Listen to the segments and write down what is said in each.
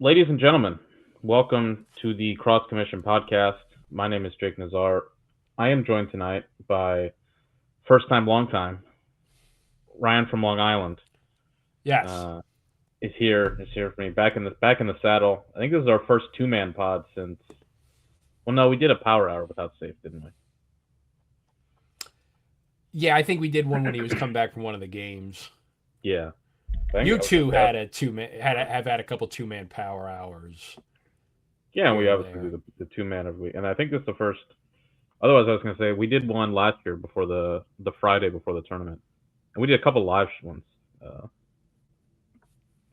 Ladies and gentlemen, welcome to the Cross Commission podcast. My name is Jake Nazar. I am joined tonight by first time, long time Ryan from Long Island. Yes. Uh, is here for me back in the saddle. I think this is our first two-man pod since. Well, no, we did a power hour without Safe, didn't we? Yeah, I think we did one when he was coming back from one of the games. Yeah. I think You I was gonna two say, had a have had a couple 2-man power hours yeah, and we here and obviously there. do the two-man every week, and I think this is the first. Otherwise, I was gonna say we did one last year before the Friday before the tournament, and we did a couple live ones. Uh,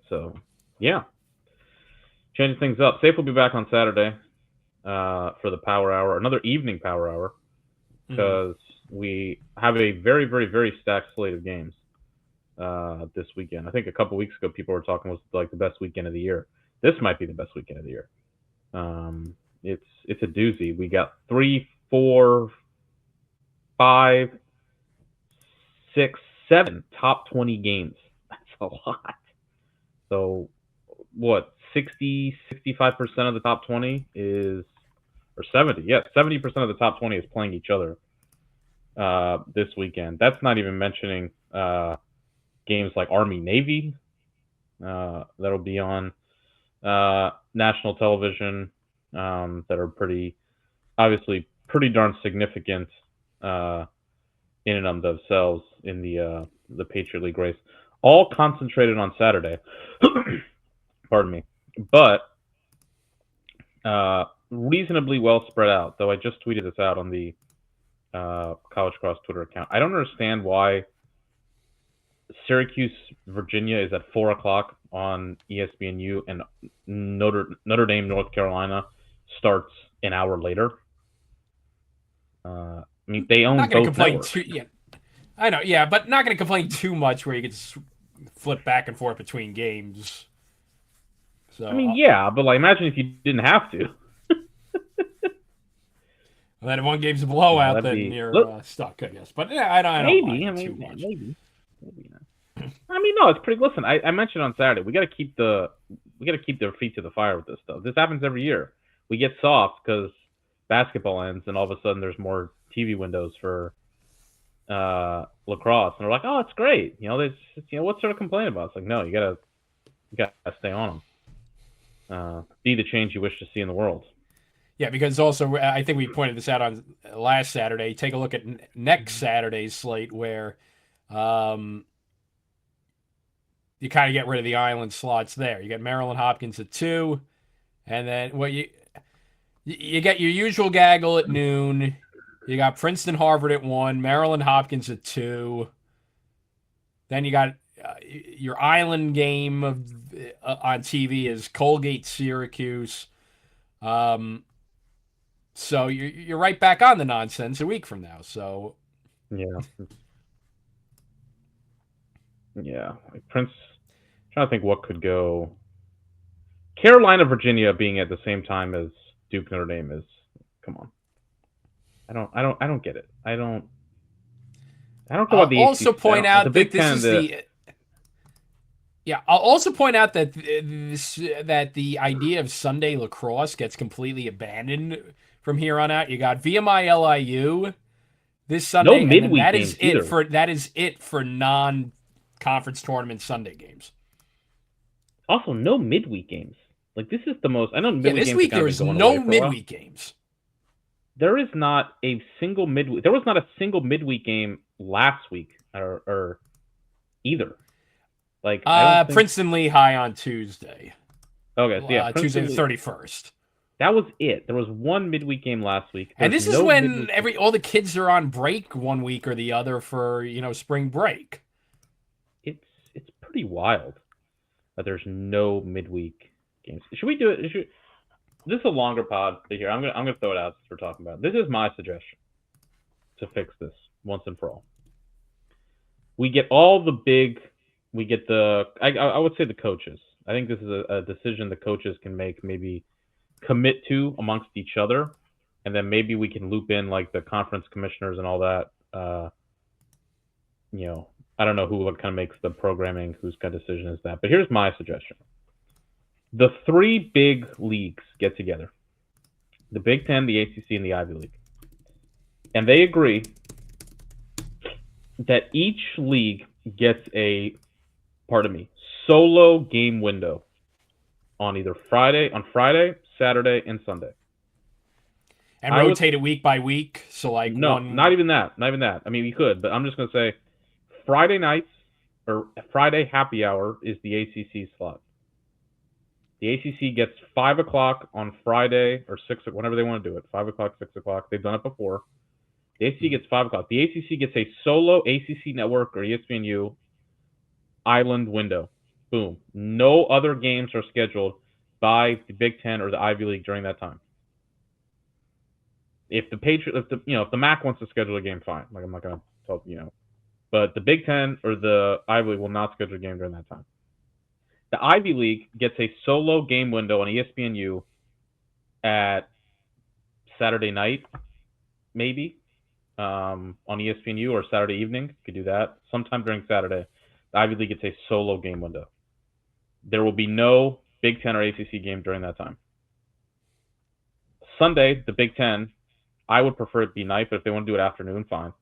so yeah, changing things up. Safe will be back on Saturday for the power hour, another evening power hour, Hmm. because we have a very, very, very stacked slate of games this weekend. I think a couple weeks ago people were talking was like the best weekend of the year. This might be the best weekend of the year. It's a doozy. We got three, four, five, six, seven top 20 games. That's a lot. So what 60-65% of the top 20 is, or 70, yeah, 70% of the top 20 is playing each other this weekend. That's not even mentioning games like Army Navy that'll be on national television, that are pretty obviously pretty darn significant uh, in and of themselves in the Patriot League race. All concentrated on Saturday. Pardon me, but reasonably well spread out. Though I just tweeted this out on the College Cross Twitter account. I don't understand why Syracuse, Virginia is at 4 o'clock on ESPNU, and Notre Dame, North Carolina starts an hour later. I mean, they own Not going to both complain networks. too. Yeah, I know. Yeah, but not going to complain too much where you could flip back and forth between games. I So mean, yeah, but like, imagine if you didn't have to. then if one game's a You know, blowout, that'd then be you're look, stuck, I guess. But yeah, I don't maybe. mind I it too mean, much. maybe. I mean, no, it's pretty. Listen, I mentioned on Saturday we got to keep their feet to the fire with this stuff. This happens every year. We get soft because basketball ends, and all of a sudden there's more TV windows for lacrosse, and they're like, oh, it's great. You know, there's what's there to complain about? It's like, no, you gotta stay on them. Be the change you wish to see in the world. Yeah, because also I think we pointed this out on last Saturday. Take a look at next Saturday's slate where um, you kind of get rid of the island slots there. You got Maryland Hopkins at 2, and then you get your usual gaggle at noon. You got Princeton Harvard at 1, Maryland Hopkins at 2. Then you got your island game on TV is Colgate Syracuse. Um, so you're right back on the nonsense a week from now. So Yeah, yeah. Like Prince, trying to think what could go. Carolina, Virginia being at the same time as Duke Notre Dame is. Come on, I don't get it. I don't go I'll about the also ACC. I point don't. The out that Big this Ten. is the yeah. I'll also point out that that the idea of Sunday lacrosse gets completely abandoned from here on out. You got VMI LIU this No Sunday, and then midweek games either. that is it for non conference tournament Sunday games. Also, no midweek games. Like this is the most. I know Yeah, midweek this games have week kind of there been is going away no for a while. midweek games. There is not a single midweek. There was not a single midweek game last week or either. Like I don't think. Princeton Lehigh on Tuesday, Okay, so yeah, Tuesday Princeton. the 31st. That was it. There was one midweek game last week. And There's this is no when midweek game. all the kids are on break one week or the other for spring break. It's it's pretty wild that there's no midweek games. Should we do it? This is a longer pod here. I'm gonna throw it out since we're talking about it. This is my suggestion to fix this once and for all. We get all the big. We get I would say the coaches. I think this is a decision the coaches can make. Maybe commit to amongst each other, and then maybe we can loop in like the conference commissioners and all that. You know, I don't know who kind of makes the programming, whose kind of decision is that. But here's my suggestion: The three big leagues get together: the Big Ten, the ACC, and the Ivy League, and they agree that each league gets a, pardon me, solo game window on either Friday, Saturday, and Sunday. And I would rotate it week by week. So like No, one. not even that, not even that. I mean, you could, but I'm just gonna say Friday nights or Friday happy hour is the ACC slot. The ACC gets 5 o'clock on Friday or 6, whenever they want to do it. 5 o'clock, 6 o'clock. They've done it before. The ACC gets 5 o'clock. The ACC gets a solo ACC network or ESPNU island window. Boom. No other games are scheduled by the Big Ten or the Ivy League during that time. If the MAC wants to schedule a game, fine. Like I'm not gonna tell but the Big Ten or the Ivy League will not schedule a game during that time. The Ivy League gets a solo game window on ESPNU at Saturday night, maybe, on ESPNU, or Saturday evening. You could do that sometime during Saturday. The Ivy League gets a solo game window. There will be no Big Ten or ACC game during that time. Sunday, the Big Ten, I would prefer it be night, but if they want to do it afternoon, fine.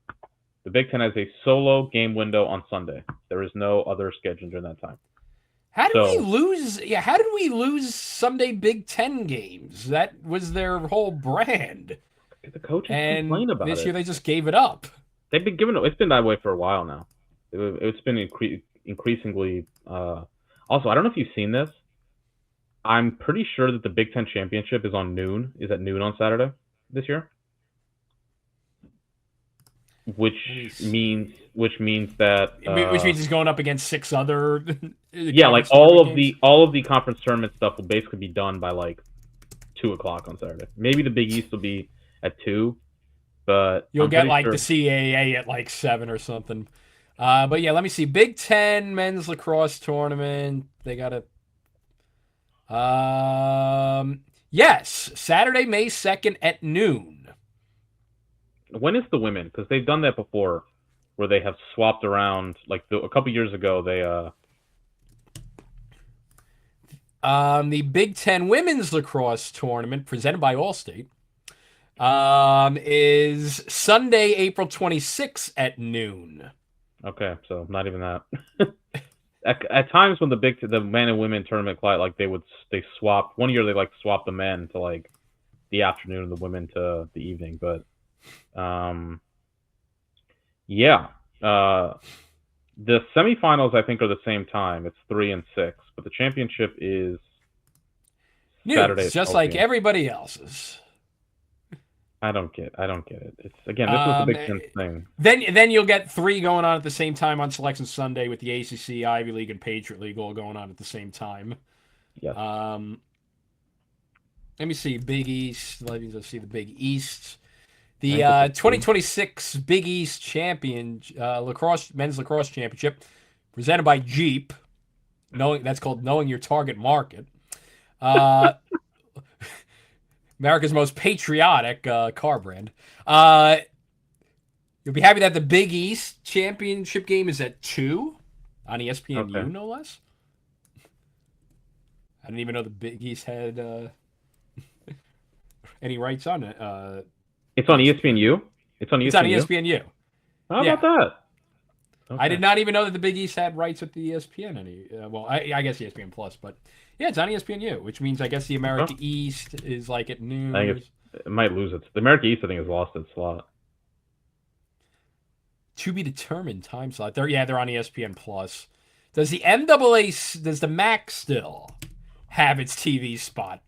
The Big Ten has a solo game window on Sunday. There is no other schedule during that time. How did we lose? Yeah, how did we lose Sunday Big Ten games? That was their whole brand. The coaches complain about it. This year they just gave it up. They've been giving it. It's been that way for a while now. It's been increasingly. Also, I don't know if you've seen this. I'm pretty sure that the Big Ten championship is at noon on Saturday this year. Which means that he's going up against 6 other. Yeah, like all of the conference tournament stuff will basically be done by like 2 o'clock on Saturday. Maybe the Big East will be at 2, but you'll get like the CAA at like 7 or something. But yeah, let me see. Big Ten men's lacrosse tournament. They got a. Yes, Saturday, May 2nd at noon. When is the women? Because they've done that before, where they have swapped around. Like a couple years ago, they. The Big Ten women's lacrosse tournament presented by Allstate is Sunday, April 26th at noon. Okay, so not even that. At times when the men and women tournament, like they swap. One year they like swap the men to like the afternoon and the women to the evening, but. The semifinals I think are the same time. It's 3 and 6, but the championship is Saturday. It's just like everybody else's. I don't get it. It's again, this is the Big Ten thing. Then you'll get 3 going on at the same time on Selection Sunday with the ACC, Ivy League, and Patriot League all going on at the same time. Yes. Let me see. Big East. Let's see the Big East. The 2026 Big East Champion men's lacrosse championship, presented by Jeep. That's called Knowing Your Target Market. America's most patriotic car brand. You'll be happy that the Big East Championship game is at 2 on ESPNU, okay. No less. I didn't even know the Big East had any rights on it. It's on ESPNU? It's on ESPNU. How about that? Okay. I did not even know that the Big East had rights with the ESPN. I guess ESPN Plus, but yeah, it's on ESPNU, which means I guess the America East is like at noon. I think it might lose it. The America East, I think, has lost its slot. To be determined time slot. They're on ESPN Plus. Does the MAC still have its TV spot?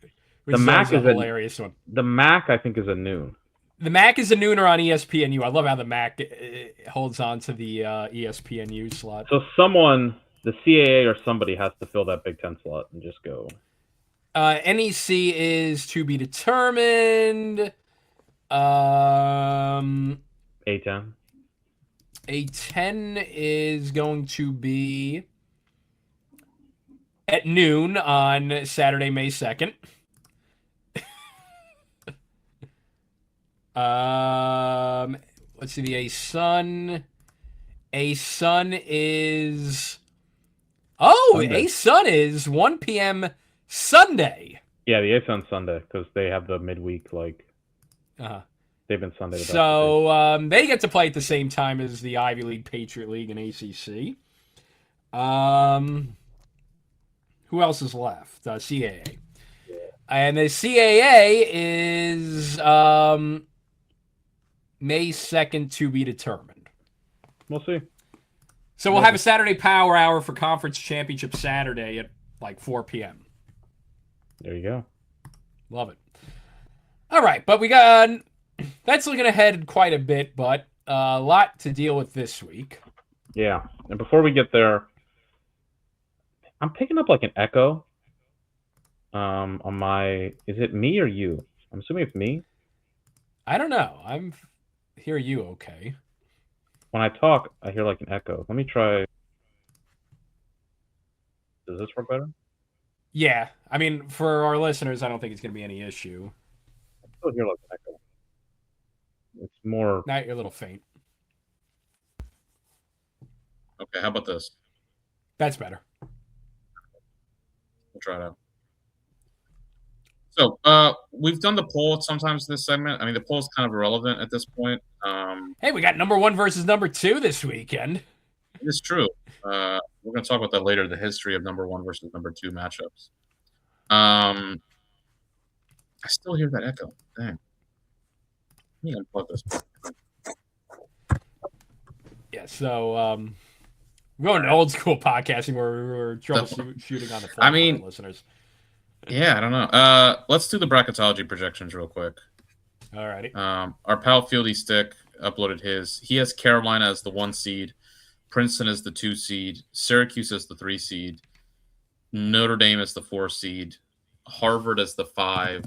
The MAC is hilarious one. The MAC, I think, is at noon. The MAC is a nooner on ESPNU. I love how the MAC holds on to the ESPNU slot. So the CAA or somebody has to fill that Big Ten slot and just go. NEC is to be determined. A10 is going to be at noon on Saturday, May 2nd. Let's see, the A-Sun. A-Sun is... Oh, A-Sun is 1 p.m. Sunday. Yeah, the 8th on Sunday because they have the midweek. Like Uh-huh. they've been Sunday. So they get to play at the same time as the Ivy League, Patriot League, and ACC. Who else is left? CAA. And the CAA is May 2nd to be determined. We'll see. So we'll have a Saturday Power Hour for Conference Championship Saturday at like 4 p.m. There you go. Love it. All right, but we got that's looking ahead quite a bit, but a lot to deal with this week. Yeah, and before we get there, I'm picking up like an echo. On my, is it me or you? I'm assuming it's me. I don't know. I'm hear you okay. When I talk, I hear like an echo. Let me try. Does this work better? Yeah, I mean, for our listeners, I don't think it's going to be any issue. I still hear like an echo. It's more. Now you're a little faint. Okay, how about this? That's better. We'll try it out. So we've done the poll sometimes in this segment. I mean, the poll is kind of irrelevant at this point. Hey, we got number 1 versus number 2 this weekend. It is true. We're going to talk about that later, the history of number 1 versus number 2 matchups. I still hear that echo. Dang. Let me unplug this. Yeah, so we're going to old school podcasting where we're troubleshooting on the fly. I mean, for our listeners. Yeah, I don't know. Let's do the bracketology projections real quick. Alrighty. Our pal Fieldy Stick uploaded his. He has Carolina as the 1 seed, Princeton as the 2 seed, Syracuse as the 3 seed, Notre Dame as the 4 seed, Harvard as the 5.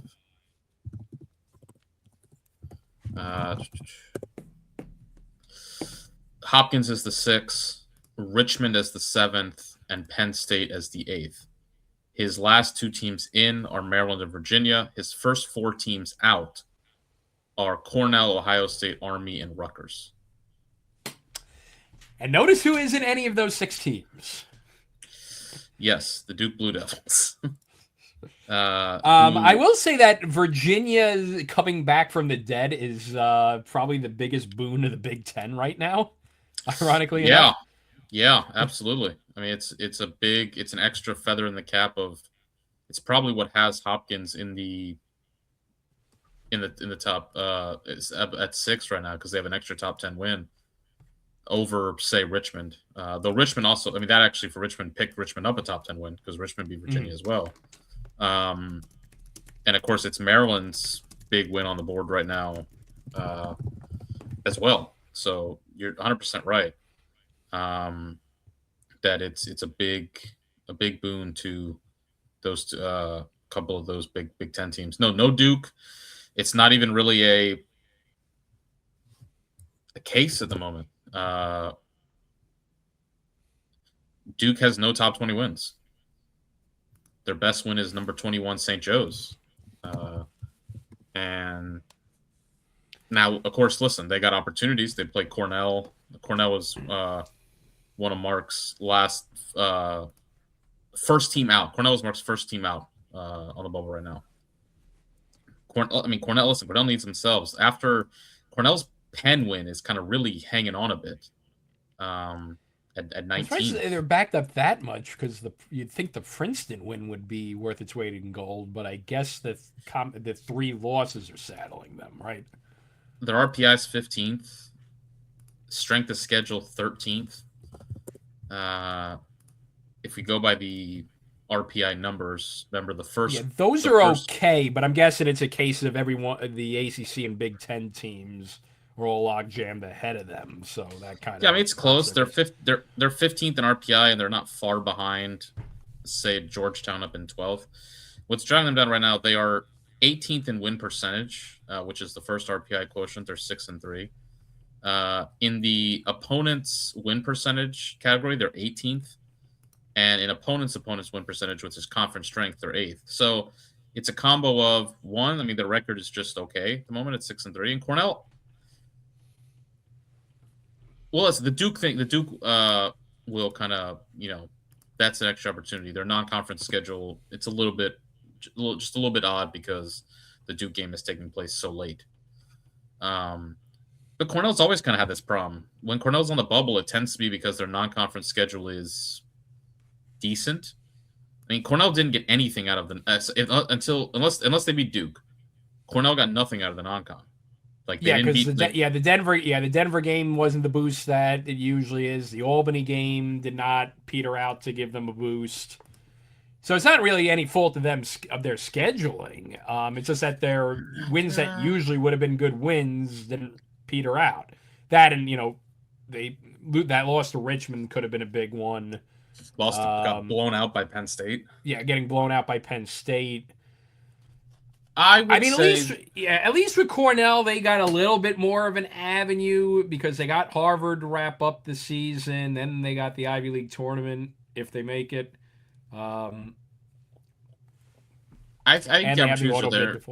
Hopkins as the 6, Richmond as the 7th, and Penn State as the 8th. His last 2 teams in are Maryland and Virginia. His first 4 teams out are Cornell, Ohio State, Army, and Rutgers. And notice who is in any of those 6 teams. Yes, the Duke Blue Devils. I will say that Virginia coming back from the dead is probably the biggest boon to the Big Ten right now. Ironically enough. Yeah, absolutely. I mean, it's an extra feather in the cap of. It's probably what has Hopkins in the top it's at 6 right now because they have an extra top 10 win over, say, Richmond. Though Richmond also, I mean, that actually for Richmond picked Richmond up a top 10 win because Richmond beat Virginia as well. And of course, it's Maryland's big win on the board right now as well. So you're 100% right. That it's a big boon to those couple of those Big Ten teams. No Duke. It's not even really a case at the moment. Duke has no top 20 wins. Their best win is number 21 St. Joe's, and now of course, listen, they got opportunities. They played Cornell. Cornell was one of Mark's last first team out. Cornell was Mark's first team out on the bubble right now. Cornell. Listen, Cornell needs themselves. After Cornell's Penn win is kind of really hanging on a bit at 19. They're backed up that much because you'd think the Princeton win would be worth its weight in gold, but I guess the 3 losses are saddling them, right? Their RPI is 15th. Strength of schedule 13th. If we go by the RPI numbers, remember the first. Yeah, those are okay, but I'm guessing it's a case of everyone, the ACC and Big Ten teams were all log jammed ahead of them, so that kind of. Yeah, I mean it's close. They're 15th in RPI, and they're not far behind, say, Georgetown up in 12th. What's driving them down right now? They are 18th in win percentage, which is the first RPI quotient. They're 6-3. In the opponent's win percentage category, they're 18th. And in opponent's win percentage, which is conference strength, they're 8th. So it's a combo of one. I mean, the record is just okay at the moment. It's 6-3. And Cornell, well, it's the Duke thing. The Duke will kind of, that's an extra opportunity. Their non-conference schedule, it's just a little bit odd because the Duke game is taking place so late. But Cornell's always kind of had this problem. When Cornell's on the bubble, it tends to be because their non-conference schedule is decent. I mean, Cornell didn't get anything out of the unless they beat Duke. Cornell got nothing out of the non-con. Like they didn't beat the Denver game wasn't the boost that it usually is. The Albany game did not peter out to give them a boost. So it's not really any fault of them of their scheduling. It's just that their wins that usually would have been good wins didn't peter out. That and that loss to Richmond could have been a big one. Got blown out by Penn State. Yeah, getting blown out by Penn State. I mean, at least with Cornell, they got a little bit more of an avenue because they got Harvard to wrap up the season. Then they got the Ivy League tournament if they make it. I think the opportunities are there.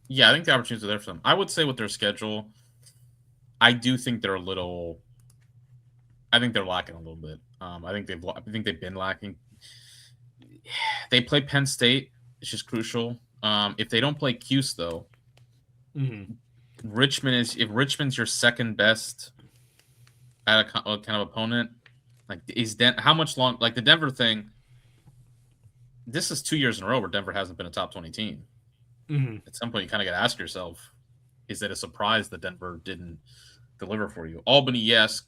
Yeah, I think the opportunities are there for them. I would say with their schedule, I do think they're lacking a little bit. I think they've been lacking. They play Penn State, it's just crucial. If they don't play Cuse though, mm-hmm. if Richmond's your second best at a kind of opponent, like how much long? Like the Denver thing. This is 2 years in a row where Denver hasn't been a top 20 team. Mm-hmm. At some point, you kind of got to ask yourself, is that a surprise that Denver didn't deliver for you? Albany, yes,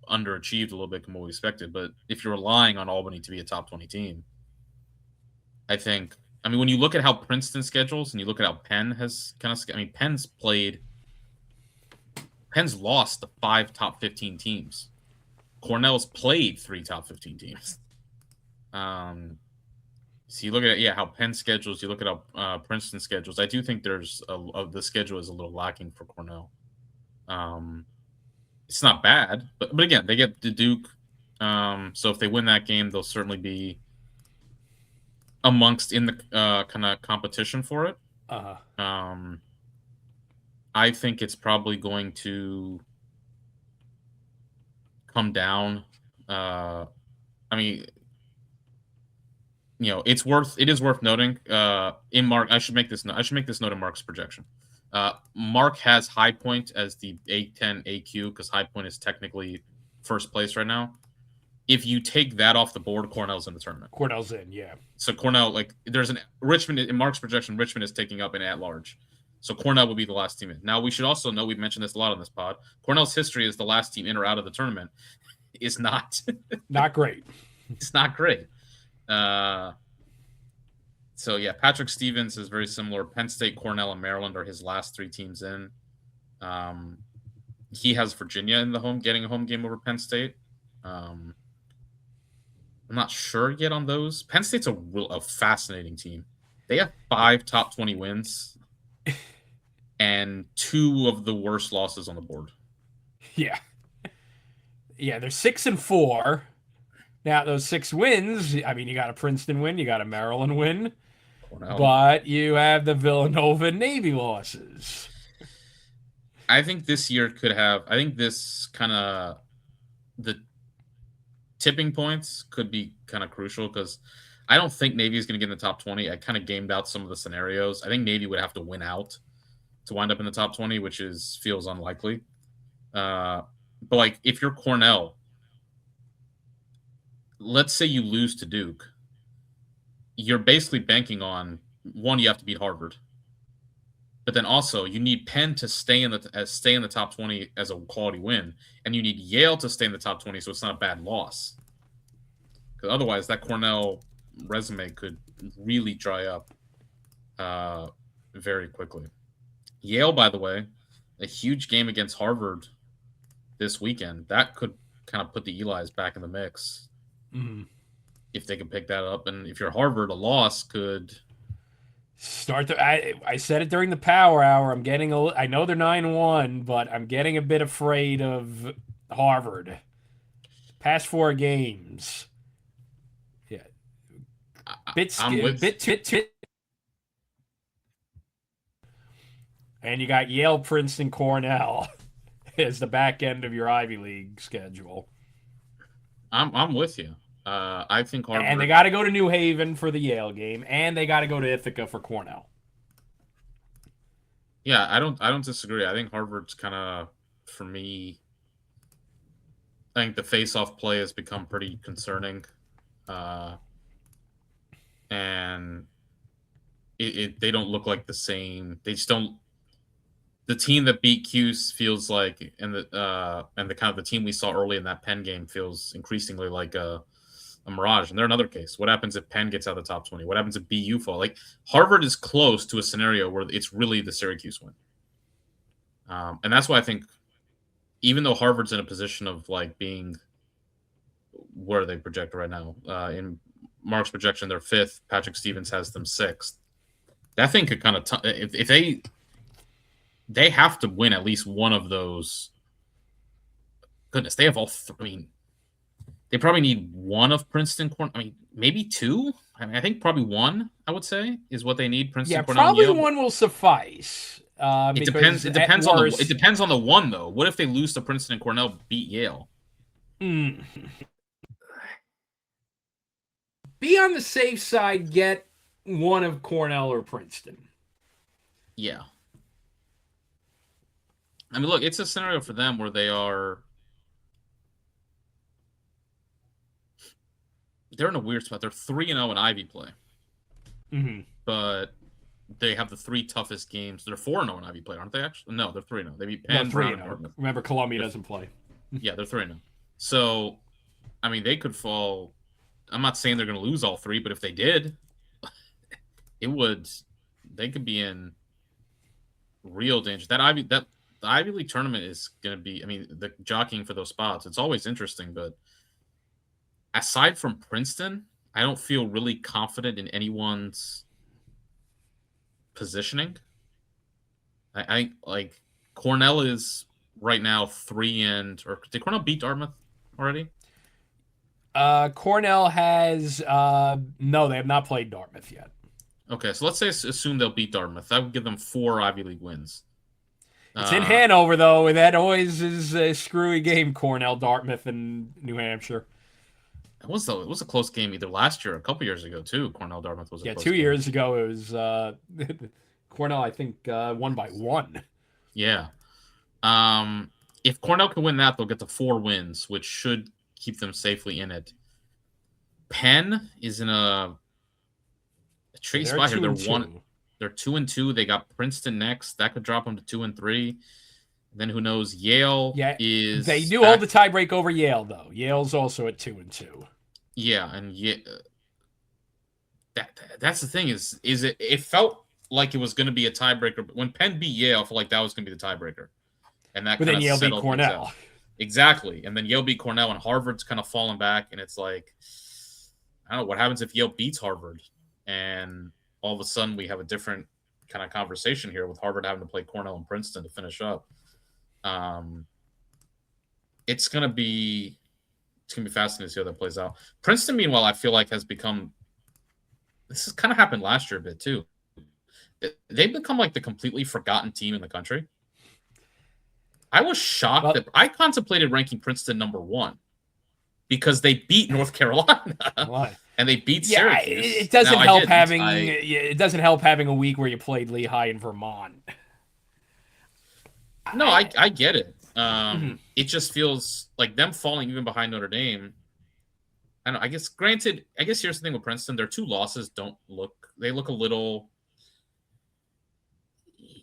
underachieved a little bit from what we expected, but if you're relying on Albany to be a top 20 team, I mean, when you look at how Princeton schedules and you look at how Penn has Penn's lost the 5 top 15 teams. Cornell's played 3 top 15 teams. So you look at how Penn schedules, you look at how Princeton schedules. I do think the schedule is a little lacking for Cornell. It's not bad, but again, they get the Duke. So if they win that game, they'll certainly be amongst in the kind of competition for it. I think it's probably going to come down. I mean, it is worth noting. In Mark, I should make this note in Mark's projection. Mark has High Point as the A10 AQ because High Point is technically first place right now. If you take that off the board, Cornell's in the tournament. Cornell's in, yeah. So Cornell, there's an Richmond in Mark's projection. Richmond is taking up an at-large, so Cornell will be the last team in. Now we should also know we've mentioned this a lot on this pod. Cornell's history as the last team in or out of the tournament is not great. It's not great. So yeah, Patrick Stevens is very similar. Penn State, Cornell, and Maryland are his last 3 teams in. He has Virginia in getting a home game over Penn State. I'm not sure yet on those. Penn State's a fascinating team. They have 5 top 20 wins and 2 of the worst losses on the board. Yeah. Yeah, they're 6-4. Now, those 6 wins, I mean, you got a Princeton win, you got a Maryland win, but you have the Villanova and Navy losses. I think this year the tipping points could be kind of crucial because I don't think Navy is going to get in the top 20. I kind of gamed out some of the scenarios. I think Navy would have to win out to wind up in the top 20, which feels unlikely. But if you're Cornell, let's say you lose to Duke, you're basically banking on, one, you have to beat Harvard. But then also you need Penn to stay in the top 20 as a quality win, and you need Yale to stay in the top 20 so it's not a bad loss. Because otherwise, that Cornell resume could really dry up very quickly. Yale, by the way, a huge game against Harvard this weekend. That could kind of put the Eli's back in the mix if they could pick that up. And if you're Harvard, a loss could start to. I said it during the Power Hour. I know they're 9-1, but I'm getting a bit afraid of Harvard. Past 4 games, yeah, and you got Yale, Princeton, Cornell as the back end of your Ivy League schedule. I'm with you. I think Harvard. And they got to go to New Haven for the Yale game, and they got to go to Ithaca for Cornell. Yeah, I don't disagree. I think Harvard's kind of, for me, I think the face-off play has become pretty concerning, and they don't look like the same. They just don't. The team that beat Cuse feels like, and the kind of the team we saw early in that Penn game feels increasingly like a mirage. And they're another case. What happens if Penn gets out of the top 20? What happens if BU fall? Like Harvard is close to a scenario where it's really the Syracuse win, and that's why I think, even though Harvard's in a position of like being where they project right now, in Mark's projection, they're 5th. Patrick Stevens has them 6th. That thing could kind of if they have to win at least one of those. Goodness, they have all. I mean, they probably need one of Princeton. I mean, maybe 2. I mean, I think probably 1. I would say is what they need. Princeton, Yeah, Cornell, probably Yale. 1 will suffice. It depends. It depends on the. It depends on the 1 though. What if they lose to Princeton and Cornell beat Yale? Be on the safe side. Get 1 of Cornell or Princeton. Yeah. I mean, look, it's a scenario for them where they're in a weird spot. They're 3-0 in Ivy play, but they have the 3 toughest games. They're 4-0 in Ivy play, aren't they? Actually, no, they're 3-0. They beat Penn, Brown, and Dartmouth. Remember, Columbia doesn't play. Yeah, they're 3-0. So, I mean, they could fall. I'm not saying they're going to lose all 3, but if they did, they could be in real danger. The Ivy League tournament is going to be, I mean, the jockeying for those spots, it's always interesting, but aside from Princeton, I don't feel really confident in anyone's positioning. I like Cornell is right now or did Cornell beat Dartmouth already? Cornell has no, they have not played Dartmouth yet. Okay, so let's assume they'll beat Dartmouth. That would give them 4 Ivy League wins. It's in Hanover though, and that always is a screwy game. Cornell, Dartmouth, and New Hampshire. It was a close game either last year or a couple years ago too. Cornell Dartmouth was a close 2 game. years ago it was Cornell, I think, won by 1. Yeah. If Cornell can win that, they'll get to 4 wins, which should keep them safely in it. Penn is in a tricky spot here. They're 2-2. They got Princeton next. That could drop them to 2-3. Then who knows? Yale is. They do hold the tiebreak over Yale though. Yale's also at 2-2. Yeah, and that's the thing is it felt like it was going to be a tiebreaker, but when Penn beat Yale, I felt like that was going to be the tiebreaker, and that. But then Yale beat Cornell. Exactly, and then Yale beat Cornell, and Harvard's kind of fallen back, and it's like, I don't know what happens if Yale beats Harvard, and all of a sudden we have a different kind of conversation here with Harvard having to play Cornell and Princeton to finish up. It's gonna be fascinating to see how that plays out. Princeton, meanwhile, I feel like has become. This has kind of happened last year a bit too. They've become like the completely forgotten team in the country. I was shocked that I contemplated ranking Princeton number 1 because they beat North Carolina. Why? And they beat Syracuse. It doesn't help it doesn't help having a week where you played Lehigh and Vermont. No, I get it. It just feels like them falling even behind Notre Dame. I don't know. I guess here's the thing with Princeton: their 2 losses they look a little.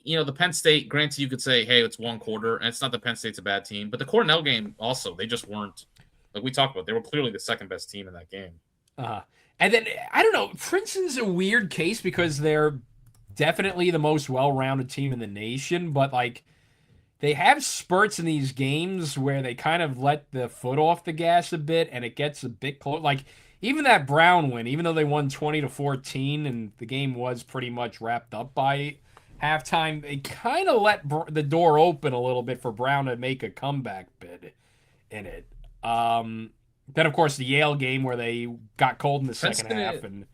The Penn State. Granted, you could say, "Hey, it's 1 quarter," and it's not that Penn State's a bad team, but the Cornell game also they just weren't. Like we talked about, they were clearly the 2nd best team in that game. And then I don't know. Princeton's a weird case because they're definitely the most well-rounded team in the nation, but like. They have spurts in these games where they kind of let the foot off the gas a bit, and it gets a bit close. Like even that Brown win, even though they won 20-14, and the game was pretty much wrapped up by halftime, they kind of let the door open a little bit for Brown to make a comeback bid in it. Then of course the Yale game where they got cold in the second half and.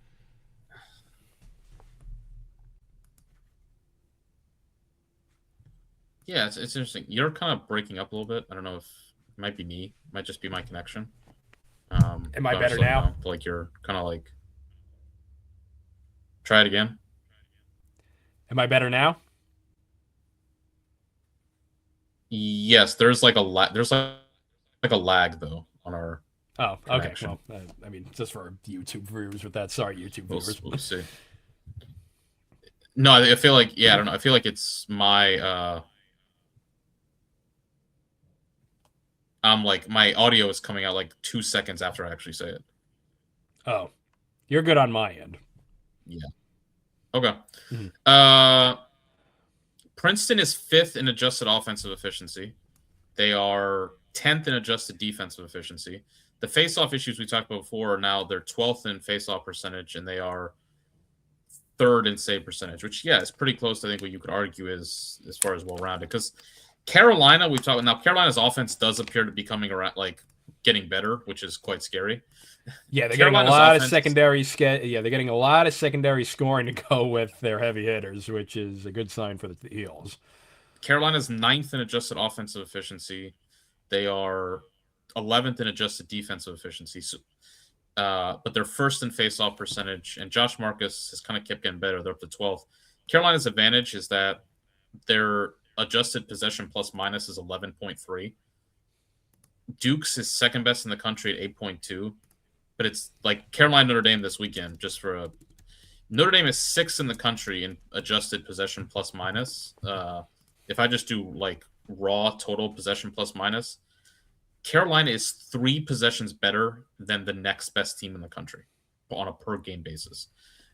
Yeah, it's interesting. You're kind of breaking up a little bit. I don't know if it might be me. It might just be my connection. All Am I I'll better just let you now? know. Like you're kind of like. Try it again. Am I better now? Yes, there's like a there's like a lag though on our Oh, okay. connection. Well, I mean, just for YouTube viewers with that. Sorry, YouTube viewers. We'll see. No, I feel like I don't know. I feel like it's my I'm like my audio is coming out like 2 seconds after I actually say it. Oh, you're good on my end. Yeah. Okay. Mhm. Princeton is 5th in adjusted offensive efficiency. They are 10th in adjusted defensive efficiency. The face-off issues we talked about before are now they're 12th in face-off percentage, and they are 3rd in save percentage, which is pretty close to I think what you could argue is as far as well-rounded. Because Carolina, we've talked now. Carolina's offense does appear to be coming around, like getting better, which is quite scary. Yeah, they're Carolina's getting a lot offense- of secondary. Yeah, they're getting a lot of secondary scoring to go with their heavy hitters, which is a good sign for the Heels. Carolina's 9th in adjusted offensive efficiency. They are 11th in adjusted defensive efficiency. So, but they're 1st in face-off percentage, and Josh Marcus has kind of kept getting better. They're up to 12th. Carolina's advantage is that their adjusted possession plus minus is 11.3. Duke's is second best in the country at 8.2. But it's like Carolina Notre Dame this weekend, just for a Notre Dame is 6th in the country in adjusted possession plus minus. If I just do like raw total possession plus minus, Carolina is 3 possessions better than the next best team in the country on a per game basis.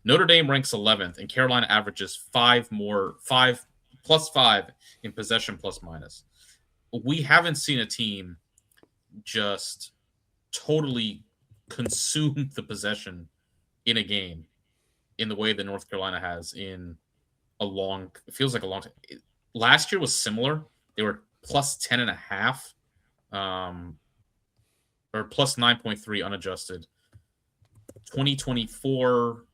Notre Dame ranks 11th, and Carolina averages 5 plus 5 in possession plus minus. We haven't seen a team just totally consume the possession in a game in the way that North Carolina has in it feels like a long time. Last year was similar. They were plus 10.5, or plus 9.3 unadjusted. 2024,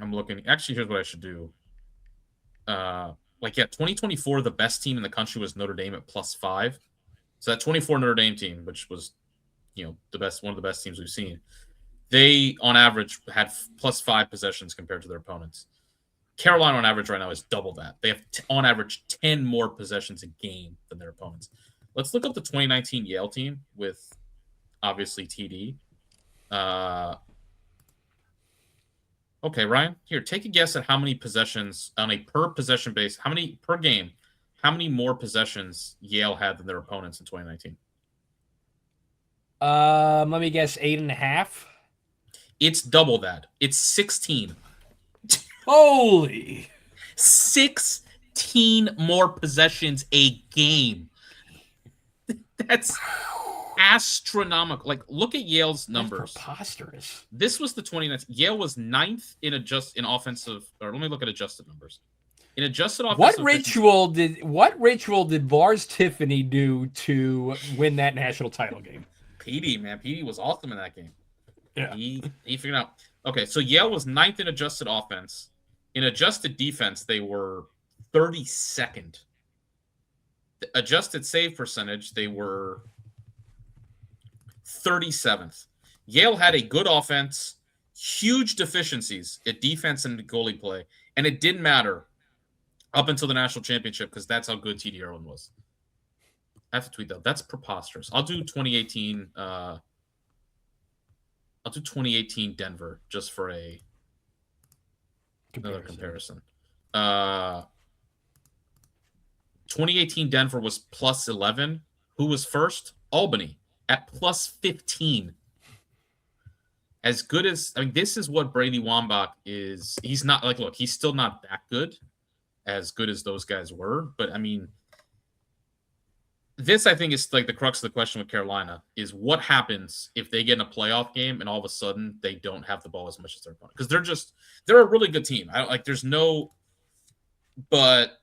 I'm looking. Actually, here's what I should do. 2024, the best team in the country was Notre Dame at plus 5. So that 24 Notre Dame team, which was, one of the best teams we've seen, they on average had plus 5 possessions compared to their opponents. Carolina on average right now is double that. They have on average 10 more possessions a game than their opponents. Let's look up the 2019 Yale team with obviously TD. Okay, Ryan, here, take a guess at how many possessions on a per possession base, how many per game, how many more possessions Yale had than their opponents in 2019? Let me guess, 8.5. It's double that. It's 16. Holy! 16 more possessions a game. That's astronomical. Like, look at Yale's numbers. That's preposterous. This was the 2019. Yale was 9th in offensive. Or let me look at adjusted numbers. In adjusted offensive. What ritual did Lars Tiffany do to win that national title game? PD, man. PD was awesome in that game. Yeah. He figured out. Okay, so Yale was 9th in adjusted offense. In adjusted defense, they were 32nd. The adjusted save percentage, they were 37th. Yale had a good offense, huge deficiencies at defense and goalie play, and it didn't matter up until the national championship because that's how good TD Ierlan was. I have to tweet that. That's preposterous. I'll do 2018. I'll do 2018 Denver just for another comparison. 2018 Denver was plus 11. Who was first? Albany at plus 15. As good as this is what Brady Wambach is. He's not he's still not that good, as good as those guys were. But this, I think, is like the crux of the question with Carolina is what happens if they get in a playoff game and all of a sudden they don't have the ball as much as their opponent, because they're a really good team. But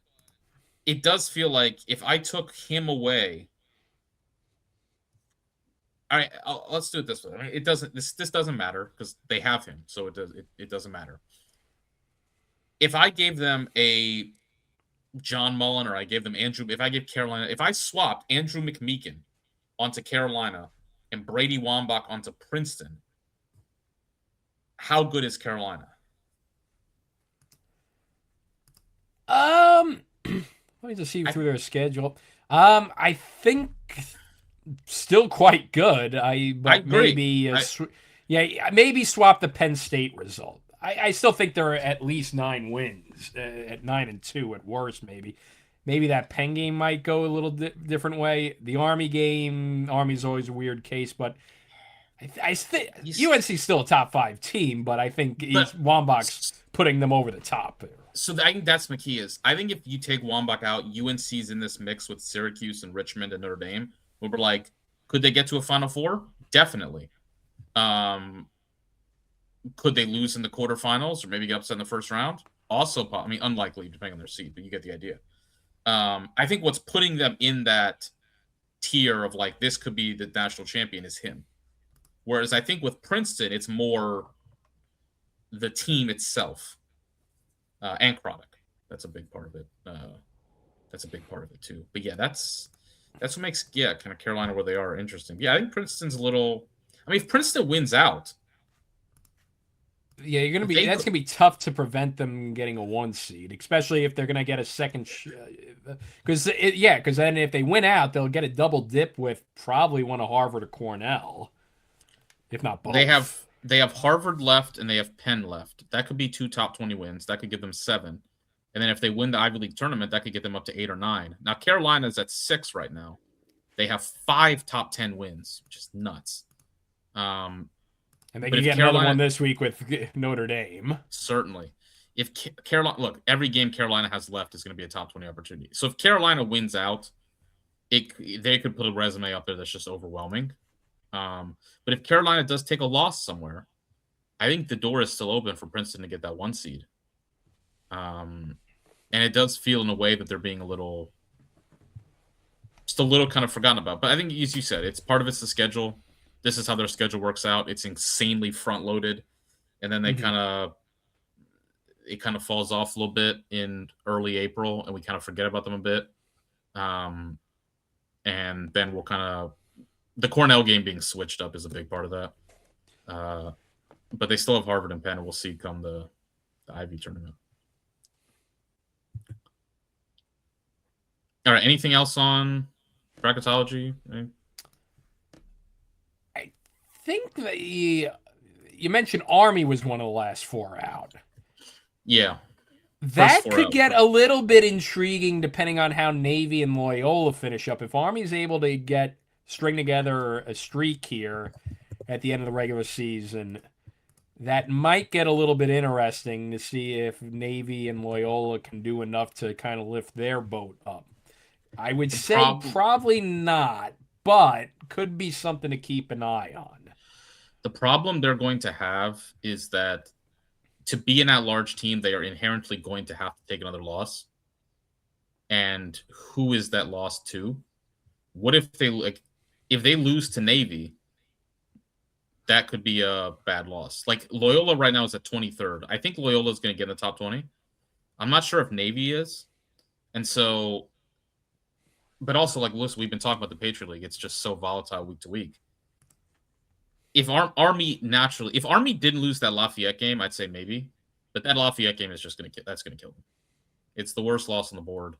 it does feel like if I took him away, all right, let's do it this way. It doesn't. This doesn't matter because they have him, so it doesn't matter. If I gave them a John Mullen, or I gave them Andrew, if I gave Carolina, if I swapped Andrew McMeekin onto Carolina and Brady Wambach onto Princeton, how good is Carolina? Let me just see through their schedule. I think still quite good. But agree. maybe maybe swap the Penn State result. I still think there are at least 9 wins at 9-2 at worst. Maybe that Penn game might go a little different way. The Army game, Army's always a weird case, but I think UNC's still a top 5 team. But I think Wambach's putting them over the top. So I think that's my key is I think if you take Wambach out, UNC's in this mix with Syracuse and Richmond and Notre Dame. We're like, could they get to a Final Four? Definitely. Could they lose in the quarterfinals or maybe get upset in the first round? Also, unlikely depending on their seed, but you get the idea. I think what's putting them in that tier of like this could be the national champion is him. Whereas I think with Princeton, it's more the team itself. And Chronic. That's a big part of it. That's a big part of it too. But yeah, that's what makes kind of Carolina where they are interesting. Yeah, I think Princeton's a little. I mean, if Princeton wins out, yeah, that's gonna be tough to prevent them getting a 1 seed, especially if they're gonna get a second. Because then if they win out, they'll get a double dip with probably one of Harvard or Cornell, if not both. They have Harvard left and they have Penn left. That could be 2 top 20 wins. That could give them 7. And then if they win the Ivy League tournament, that could get them up to 8 or 9. Now, Carolina's at 6 right now. They have 5 top 10 wins, which is nuts. And they can get another one this week with Notre Dame. Certainly. If Carolina, look, every game Carolina has left is going to be a top 20 opportunity. So if Carolina wins out, they could put a resume up there that's just overwhelming. But if Carolina does take a loss somewhere, I think the door is still open for Princeton to get that 1 seed. And it does feel in a way that they're being a little kind of forgotten about. But I think, as you said, it's part of it's the schedule. This is how their schedule works out. It's insanely front loaded. And then it kind of falls off a little bit in early April and we kind of forget about them a bit. And then we'll kind of, the Cornell game being switched up is a big part of that. But they still have Harvard and Penn, and we'll see come the Ivy tournament. All right. Anything else on bracketology? I think that you mentioned Army was one of the last 4 out. Yeah. That could get a little bit intriguing depending on how Navy and Loyola finish up. If Army's able to string together a streak here at the end of the regular season, that might get a little bit interesting to see if Navy and Loyola can do enough to kind of lift their boat up. I would say probably not, but could be something to keep an eye on. The problem they're going to have is that to be an at-large team, they are inherently going to have to take another loss. And who is that loss to? What if they lose to Navy? That could be a bad loss. Like Loyola right now is at 23rd. I think Loyola is going to get in the top 20. I'm not sure if Navy is. And so, but also like, listen, we've been talking about the Patriot League. It's just so volatile week to week. If Army didn't lose that Lafayette game, I'd say maybe. But that Lafayette game is just going to kill them. It's the worst loss on the board.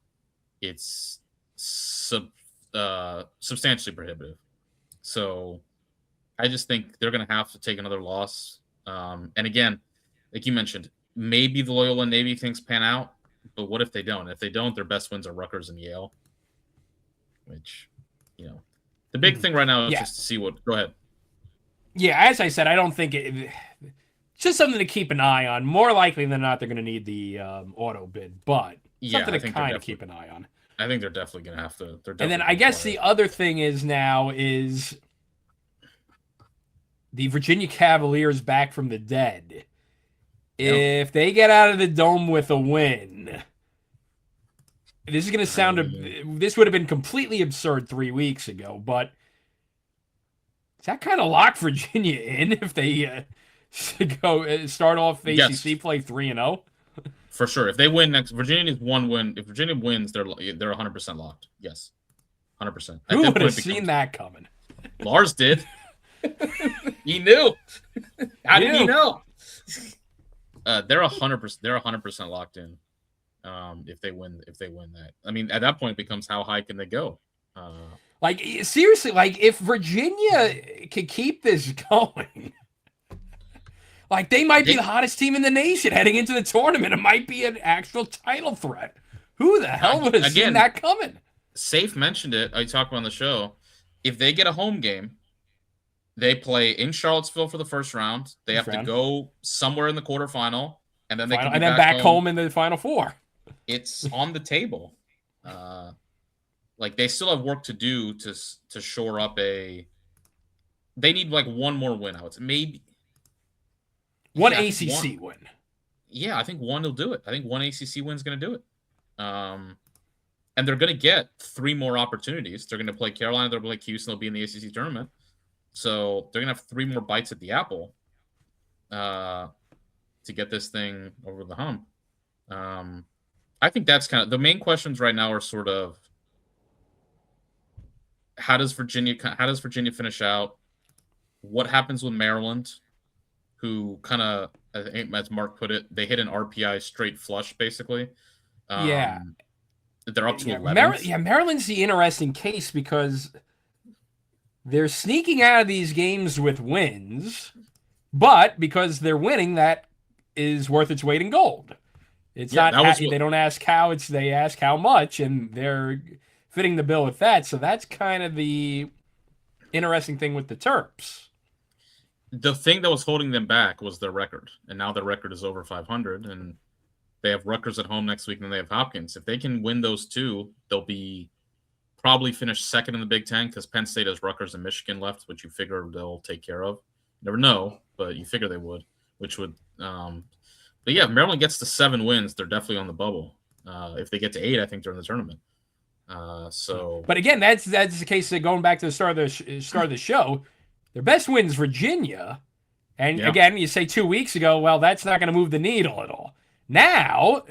It's substantially prohibitive. So I just think they're going to have to take another loss. And again, like you mentioned, maybe the Loyola Navy things pan out, but what if they don't? If they don't, their best wins are Rutgers and Yale, which, the big thing right now is just to see what – go ahead. Yeah, as I said, I don't think it's just something to keep an eye on. More likely than not, they're going to need the auto bid, but something to kind of keep an eye on. I think they're definitely going to have to. And then I guess the other thing is the Virginia Cavaliers back from the dead. Yep. If they get out of the dome with a win, this is going to sound. This would have been completely absurd 3 weeks ago, but does that kind of lock Virginia in if they start off ACC play 3-0? For sure. If they win next, Virginia needs 1 win. If Virginia wins, they're 100% locked. Yes, 100%. Who would have sseen that coming? Lars did. He knew. How did he knew. know? They're 100%. They're 100% locked in. If they win that, I mean, at that point, it becomes how high can they go? Like seriously, like if Virginia could keep this going, like they might be the hottest team in the nation heading into the tournament. It might be an actual title threat. Who the hell would have seen that coming? Safe mentioned it. I talked about on the show. If they get a home game, they play in Charlottesville for the first round. They have to go somewhere in the quarterfinal, and then they can be back home in the Final Four. It's on the table. Like they still have work to do to shore up a. They need like one more win. I would say maybe one ACC win. Yeah, I think one will do it. I think one ACC win is going to do it. And they're going to get 3 more opportunities. They're going to play Carolina. They're going to play Houston. They'll be in the ACC tournament. So they're going to have 3 more bites at the apple to get this thing over the hump. I think that's kind of the main questions right now are sort of how does Virginia finish out? What happens with Maryland, who kind of, I think as Mark put it, they hit an RPI straight flush basically. Yeah. They're up to 11. Maryland's the interesting case because they're sneaking out of these games with wins, but because they're winning, that is worth its weight in gold. It's they don't ask how, they ask how much, and they're fitting the bill with that. So that's kind of the interesting thing with the Terps. The thing that was holding them back was their record, and now their record is over 500, and they have Rutgers at home next week, and then they have Hopkins. If they can win those 2, they'll be probably finish second in the Big Ten because Penn State has Rutgers and Michigan left, which you figure they'll take care of. Never know, but you figure they would, which would. But yeah, if Maryland gets to 7 wins, they're definitely on the bubble. If they get to 8, I think they're in the tournament. But again, that's the case that going back to the start of the show, their best win's Virginia, and again, you say 2 weeks ago, well, that's not going to move the needle at all. Now,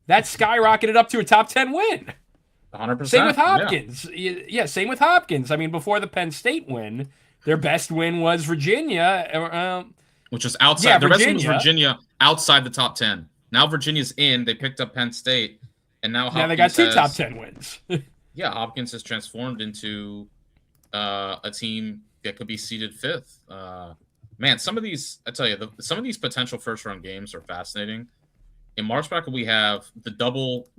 that's skyrocketed up to a top 10 win. 100%. Same with Hopkins. Yeah, same with Hopkins. I mean, before the Penn State win, their best win was Virginia. Which was outside. Their best win was Virginia outside the top 10. Now Virginia's in. They picked up Penn State. And now Hopkins they got 2 top 10 wins. Yeah, Hopkins has transformed into a team that could be seeded 5th. Man, some of these, I tell you, some of these potential first-round games are fascinating. In March bracket, we have the double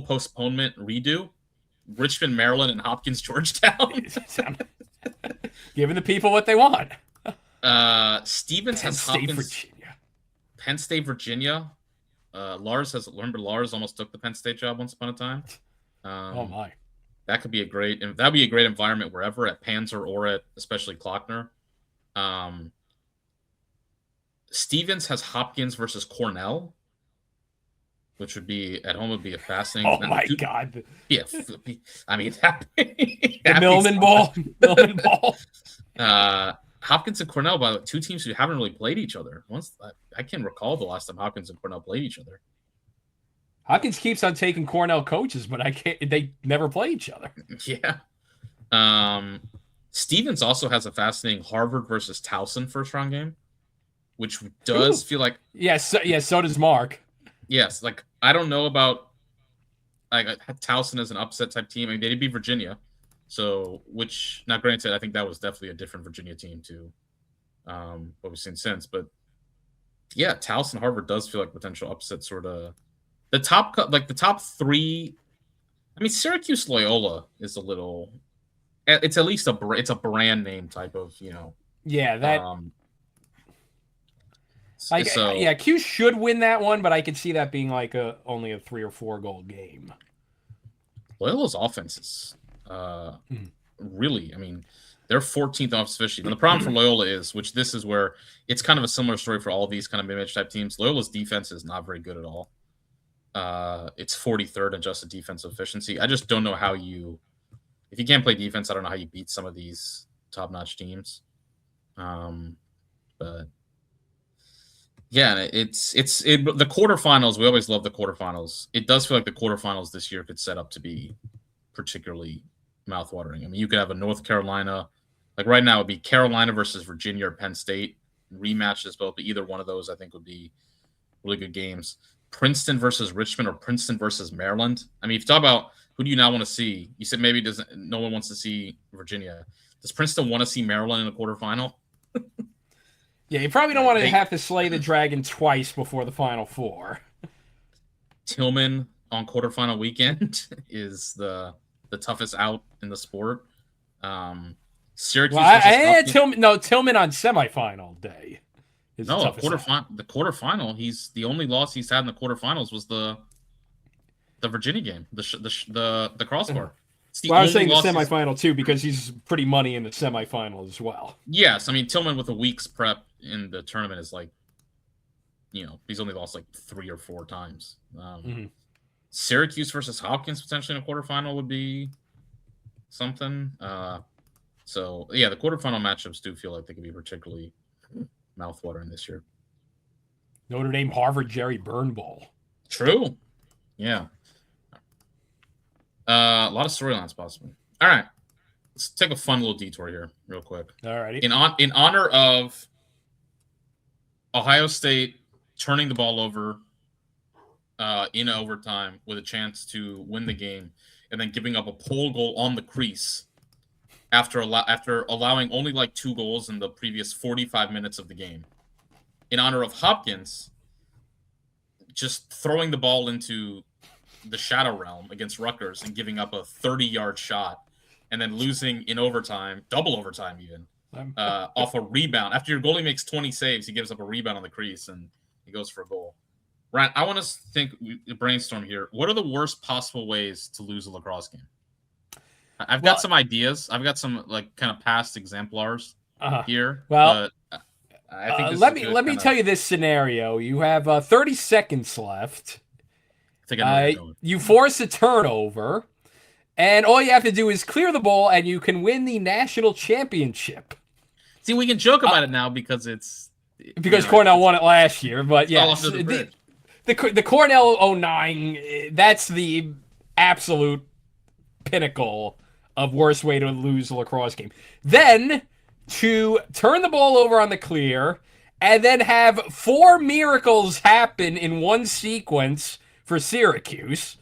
postponement redo, Richmond, Maryland, and Hopkins, Georgetown. Giving the people what they want. Stevens has Hopkins, Penn State, Virginia. Lars almost took the Penn State job once upon a time. Oh my, that'd be a great environment wherever at Panzer or at especially Klockner. Stevens has Hopkins versus Cornell, which would be at home would be a fascinating. Oh my god! Yeah, I mean the Millman Ball. Millman Ball. Hopkins and Cornell, by the way, 2 teams who haven't really played each other. I can't recall the last time Hopkins and Cornell played each other. Hopkins keeps on taking Cornell coaches, but they never play each other. Yeah. Stevens also has a fascinating Harvard versus Towson first round game, which does feel like so does Mark. Yes, like I don't know about like Towson as an upset type team. I mean, they'd be Virginia. So, which, now granted, I think that was definitely a different Virginia team to what we've seen since. But yeah, Towson Harvard does feel like potential upset sort of. The top 3. I mean, Syracuse Loyola is a little. It's at least it's a brand name type of Yeah, that. Q should win that one, but I could see that being like only a 3 or 4 goal game. Loyola's offense is. Really, I mean, they're 14th off efficiency. And the problem for Loyola is, which this is where it's kind of a similar story for all of these kind of mid-range type teams. Loyola's defense is not very good at all. It's 43rd in adjusted defensive efficiency. I just don't know how if you can't play defense, I don't know how you beat some of these top-notch teams. But yeah, the quarterfinals. We always love the quarterfinals. It does feel like the quarterfinals this year could set up to be particularly mouthwatering. I mean, you could have a North Carolina Like right now, it'd be Carolina versus Virginia or Penn State. Rematches both, but either one of those I think would be really good games. Princeton versus Richmond or Princeton versus Maryland. I mean, if you talk about who do you now want to see, you said maybe no one wants to see Virginia. Does Princeton want to see Maryland in a quarterfinal? Yeah, you probably don't want to have to slay the dragon twice before the Final Four. Tillman on quarterfinal weekend is the toughest out in the sport. Syracuse. Well, Tillman on semifinal day. No, the quarterfinal. He's the only loss he's had in the quarterfinals was the Virginia game, the crossbar. I was saying the semifinal too because he's pretty money in the semifinal as well. Yes, I mean Tillman with a week's prep in the tournament is like, he's only lost like 3 or 4 times. Syracuse versus Hopkins potentially in a quarterfinal would be something. So yeah, the quarterfinal matchups do feel like they could be particularly mouthwatering this year. Notre Dame, Harvard, Jerry Byrne Bowl. True. Yeah. A lot of storylines possibly. All right. Let's take a fun little detour here real quick. All righty. In honor of Ohio State turning the ball over in overtime with a chance to win the game and then giving up a pole goal on the crease after allowing only like 2 goals in the previous 45 minutes of the game. In honor of Hopkins just throwing the ball into the shadow realm against Rutgers and giving up a 30-yard shot and then losing in overtime, double overtime even, off a rebound. After your goalie makes 20 saves, he gives up a rebound on the crease and he goes for a goal. Ryan, I want to brainstorm here. What are the worst possible ways to lose a lacrosse game? I've got some ideas. I've got some like kind of past exemplars here. Well, but I think let me tell you this scenario. You have 30 seconds left. I think I know where you're going. You force a turnover, and all you have to do is clear the ball, and you can win the national championship. See, we can joke about it now because it's Cornell won it last year, but yeah, the Cornell 09, that's the absolute pinnacle of worst way to lose a lacrosse game. Then to turn the ball over on the clear, and then have 4 miracles happen in one sequence for Syracuse,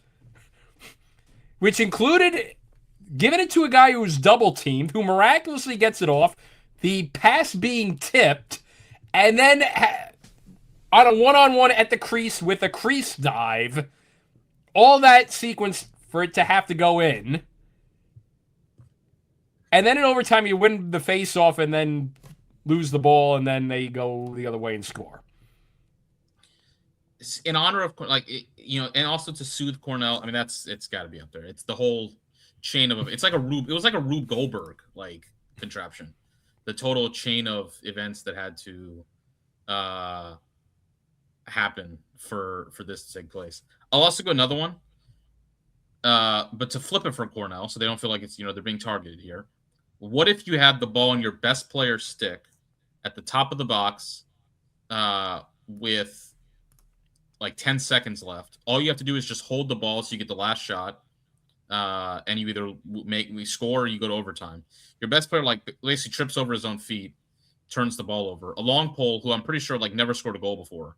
which included giving it to a guy who was double teamed, who miraculously gets it off, the pass being tipped, and then on a one-on-one at the crease with a crease dive, all that sequence for it to have to go in. And then in overtime, you win the face-off and then lose the ball, and then they go the other way and score. In honor of, and also to soothe Cornell. I mean, it's got to be up there. It's the whole chain of it's like it was like a Rube Goldberg contraption. The total chain of events that had to happen for this to take place. I'll also go another one, but to flip it for Cornell, so they don't feel like it's they're being targeted here. What if you had the ball on your best player's stick at the top of the box with like 10 seconds left? All you have to do is just hold the ball so you get the last shot, and you either score or you go to overtime. Your best player basically trips over his own feet, turns the ball over. A long pole, who I'm pretty sure never scored a goal before,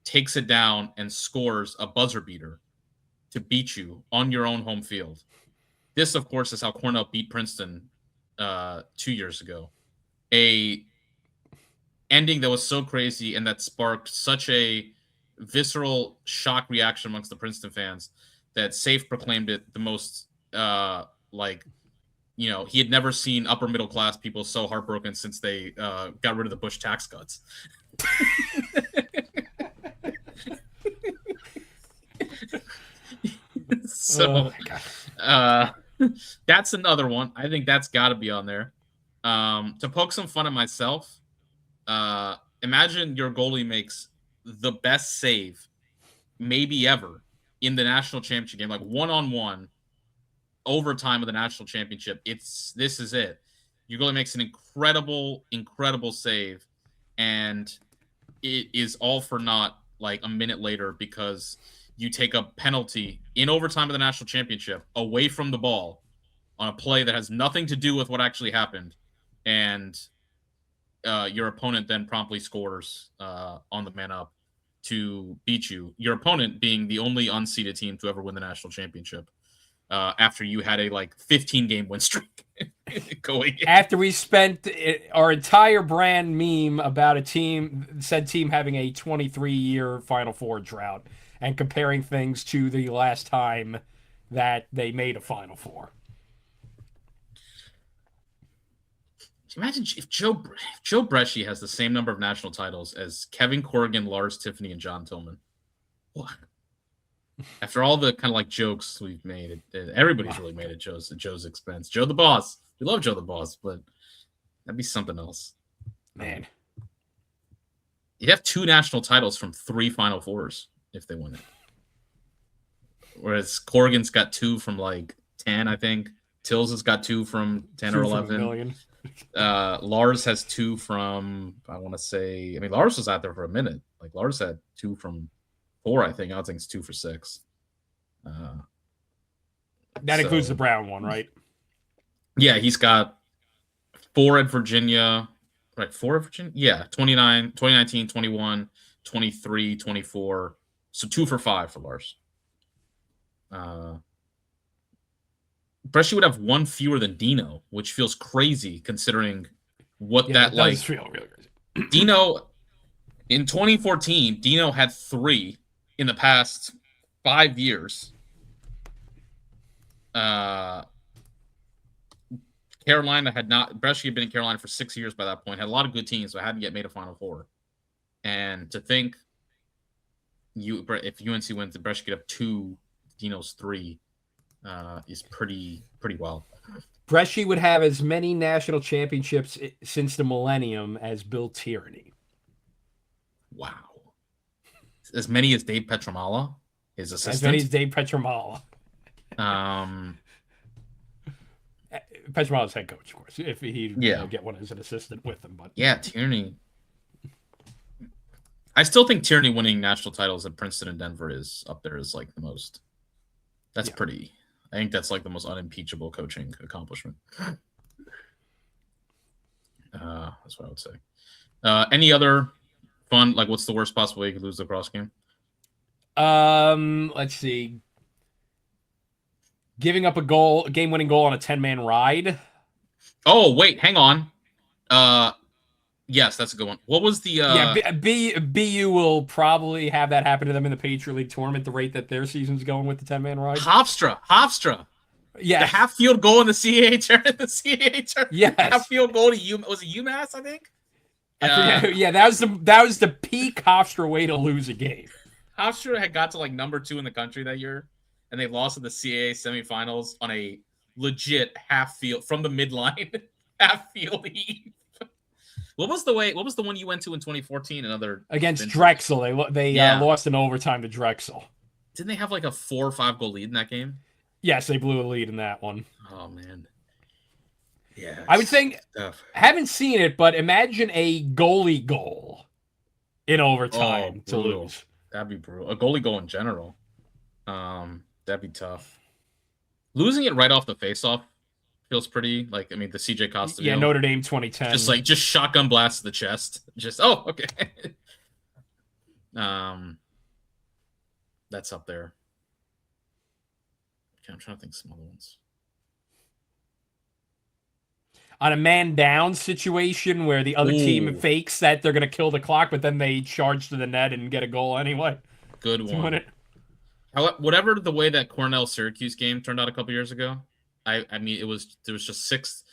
takes it down and scores a buzzer beater to beat you on your own home field. This, of course, is how Cornell beat Princeton 2 years ago. A ending that was so crazy and that sparked such a visceral shock reaction amongst the Princeton fans that Safe proclaimed it the most he had never seen upper middle class people so heartbroken since they got rid of the Bush tax cuts. So that's another one. I think that's got to be on there. To poke some fun at myself, imagine your goalie makes the best save maybe ever in the national championship game, like one-on-one overtime of the national championship. This is it. Your goalie makes an incredible save, and it is all for naught like a minute later because you take a penalty in overtime of the national championship away from the ball on a play that has nothing to do with what actually happened, and your opponent then promptly scores on the man up to beat you. Your opponent being the only unseeded team to ever win the national championship after you had a 15-game win streak going in. After we spent our entire brand meme about said team having a 23-year Final Four drought and comparing things to the last time that they made a Final Four. Imagine if Joe Bresci has the same number of national titles as Kevin Corrigan, Lars Tiffany, and John Tillman. What? After all the kind of jokes we've made, everybody's really made at Joe's expense. Joe the Boss. We love Joe the Boss, but that'd be something else. Man. You'd have 2 national titles from 3 Final Fours if they win it. Whereas Corrigan's got 2 from 10, I think. Tills has got 2 from 10 or 11. Lars has 2 from, I want to say, Lars was out there for a minute. Lars had 2 from 4, I think. I think it's 2 for 6. That includes the Brown one, right? Yeah, he's got 4 at Virginia. Right, 4 at Virginia? Yeah, 2019, 21, 23, 24. So 2 for 5 for Lars. Bresci would have 1 fewer than Dino, which feels crazy considering what that does feel really crazy. Dino in 2014, Dino had 3 in the past 5 years. Carolina had not. Bresci had been in Carolina for 6 years by that point. Had a lot of good teams, but hadn't yet made a Final Four. And to think, if UNC wins, Bresci could have 2, Dino's 3. Is pretty wild. Bresci would have as many national championships since the millennium as Bill Tierney. Wow. As many as Dave Petramala, his assistant? As many as Dave Petramala. Petramala's head coach, of course, if he'd get one as an assistant with him. But yeah, Tierney. I still think Tierney winning national titles at Princeton and Denver is up there as the most. That's pretty. I think that's the most unimpeachable coaching accomplishment. That's what I would say. Any other fun? What's the worst possible way you could lose the Crosse game? Let's see. Giving up a game-winning goal on a 10-man ride. Oh wait, hang on. Yes, that's a good one. What was the? BU will probably have that happen to them in the Patriot League tournament. The rate that their season's going with the 10-man ride. Hofstra. Yeah, the half field goal in the CAA tournament. Yes, half field goal to was it UMass? I think. Yeah, that was the peak Hofstra way to lose a game. Hofstra had got to number 2 in the country that year, and they lost in the CAA semifinals on a legit half field from the midline half field heave. What was the one you went to in 2014? Another against Drexel. They lost in overtime to Drexel. Didn't they have a 4 or 5 goal lead in that game? Yes, they blew a lead in that one. Oh man. Yeah. I would think haven't seen it, but imagine a goalie goal in overtime to lose. That'd be brutal. A goalie goal in general. That'd be tough. Losing it right off the faceoff feels pretty the CJ Costa. Yeah, Notre Dame 2010. Just shotgun blast to the chest. Okay. That's up there. Okay, I'm trying to think of some other ones. On a man down situation where the other team fakes that they're going to kill the clock, but then they charge to the net and get a goal anyway. Good one. Whatever the way that Cornell-Syracuse game turned out a couple years ago, there was just 6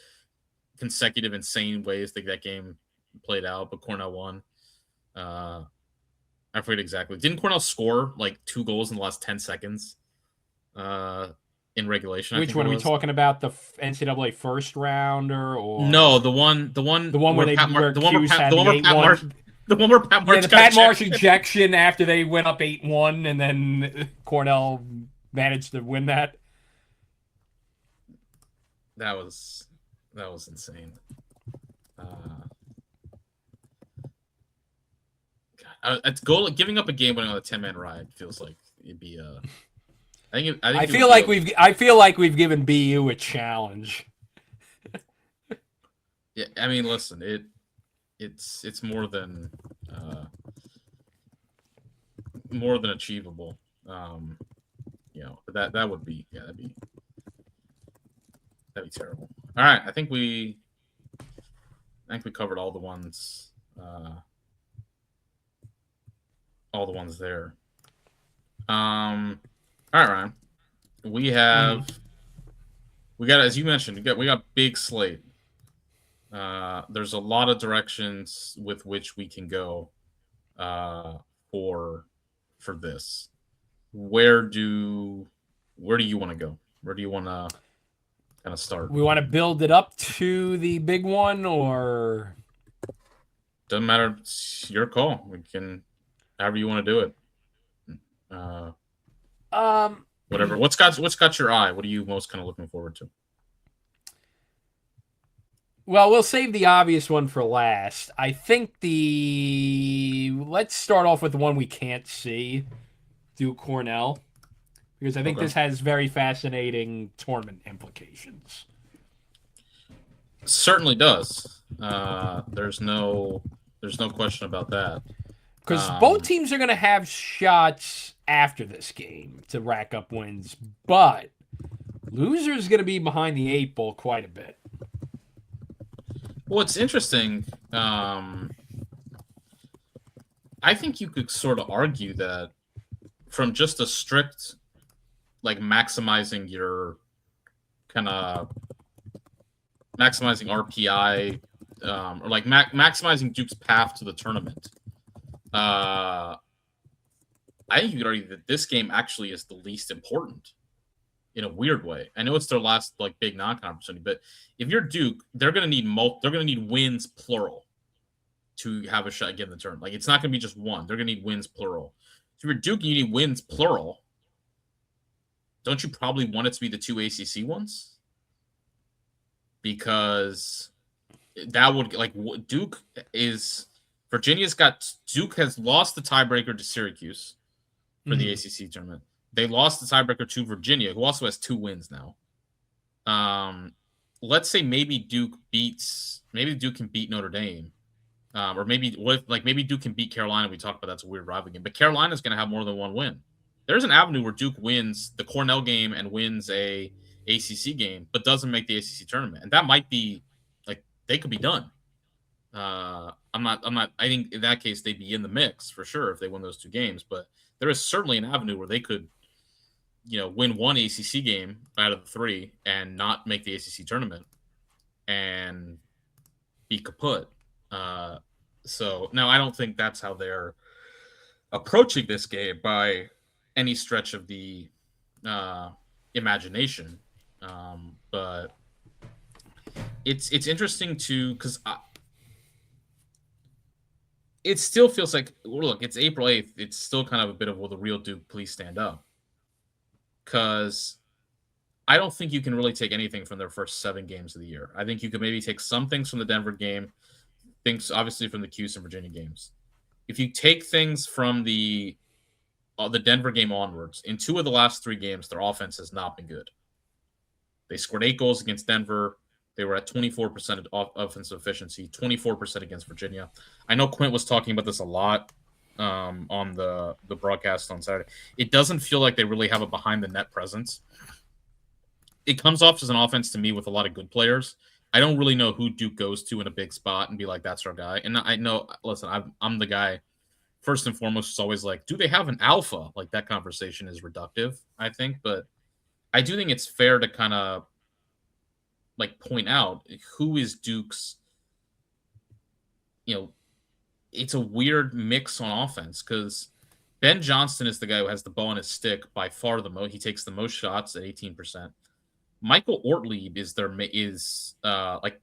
consecutive insane ways that game played out, but Cornell won. I forget exactly. Didn't Cornell score 2 goals in the last 10 seconds in regulation? Which one are we talking about? The NCAA first rounder or no? The one where Pat Marsh ejection after they went up 8-1, and then Cornell managed to win that. That was insane. Giving up a game winning on a 10-man ride feels like it'd be I feel like we've given BU a challenge. Yeah, I mean, listen, it's more than achievable. But that would be that'd be terrible. All right, I think we covered all the ones there. All right, Ryan. We got, as you mentioned, we got big slate. There's a lot of directions with which we can go for this. Where do you want to go? Where do you want to kind of start? We want to build it up to the big one, or Doesn't matter. It's your call. We can, however you want to do it. Whatever. What's got your eye? What are you most kind of looking forward to? Well, we'll save the obvious one for last. I think let's start off with the one we can't see, Duke Cornell, because I think this has very fascinating tournament implications. Certainly does. There's no question about that. Because both teams are going to have shots after this game to rack up wins, but loser's going to be behind the 8 ball quite a bit. Well, it's interesting. I think you could sort of argue that from just a strict, like, maximizing your kind of maximizing RPI, or like maximizing Duke's path to the tournament. I think you could argue that this game actually is the least important in a weird way. I know it's their last like big non-con opportunity, but if you're Duke, they're going to need wins plural to have a shot at getting the tournament. Like, it's not going to be just one. They're going to need wins plural. So if you're Duke and you need wins plural, don't you probably want it to be the 2 ACC ones? Because that would, like, Duke has lost the tiebreaker to Syracuse for the ACC tournament. They lost the tiebreaker to Virginia, who also has 2 wins now. Let's say maybe Duke can beat Notre Dame. Or maybe Duke can beat Carolina. We talked about that's a weird rivalry game. But Carolina's going to have more than one win. There's an avenue where Duke wins the Cornell game and wins a ACC game, but doesn't make the ACC tournament. And that might be, like, they could be done. I think in that case, they'd be in the mix for sure if they win those 2 games. But there is certainly an avenue where they could, win one ACC game out of the 3 and not make the ACC tournament and be kaput. So now I don't think that's how they're approaching this game by any stretch of the imagination. But it's interesting because it still feels like, look, it's April 8th. It's still kind of a bit of, will the real Duke please stand up? Because I don't think you can really take anything from their first 7 games of the year. I think you could maybe take some things from the Denver game, things obviously from the Cuse and Virginia games. If you take things from the Denver game onwards, in 2 of the last 3 games, their offense has not been good. They scored 8 goals against Denver. They were at 24% offensive efficiency, 24% against Virginia. I know Quint was talking about this a lot on the broadcast on Saturday. It doesn't feel like they really have a behind-the-net presence. It comes off as an offense to me with a lot of good players. I don't really know who Duke goes to in a big spot and be like, that's our guy. And I know, listen, I'm the guy, first and foremost, is always like, do they have an alpha? Like, that conversation is reductive, I think. But I do think it's fair to kind of, like, point out who is Duke's, it's a weird mix on offense because Ben Johnston is the guy who has the ball on his stick by far the most. He takes the most shots at 18%. Michael Ortlieb is like,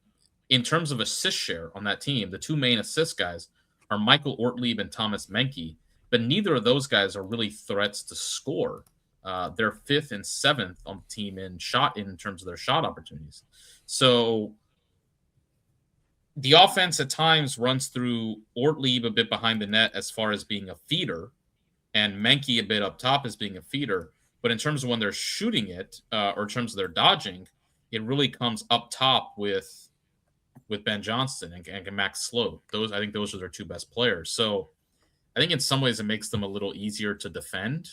in terms of assist share on that team, the 2 main assist guys are Michael Ortlieb and Thomas Menke, but neither of those guys are really threats to score. They're 5th and 7th on the team in terms of their shot opportunities. So the offense at times runs through Ortlieb a bit behind the net as far as being a feeder, and Menke a bit up top as being a feeder. But in terms of when they're shooting it, or in terms of their dodging, it really comes up top with with Ben Johnston and Max Sloat. I think those are their two best players. So I think in some ways it makes them a little easier to defend.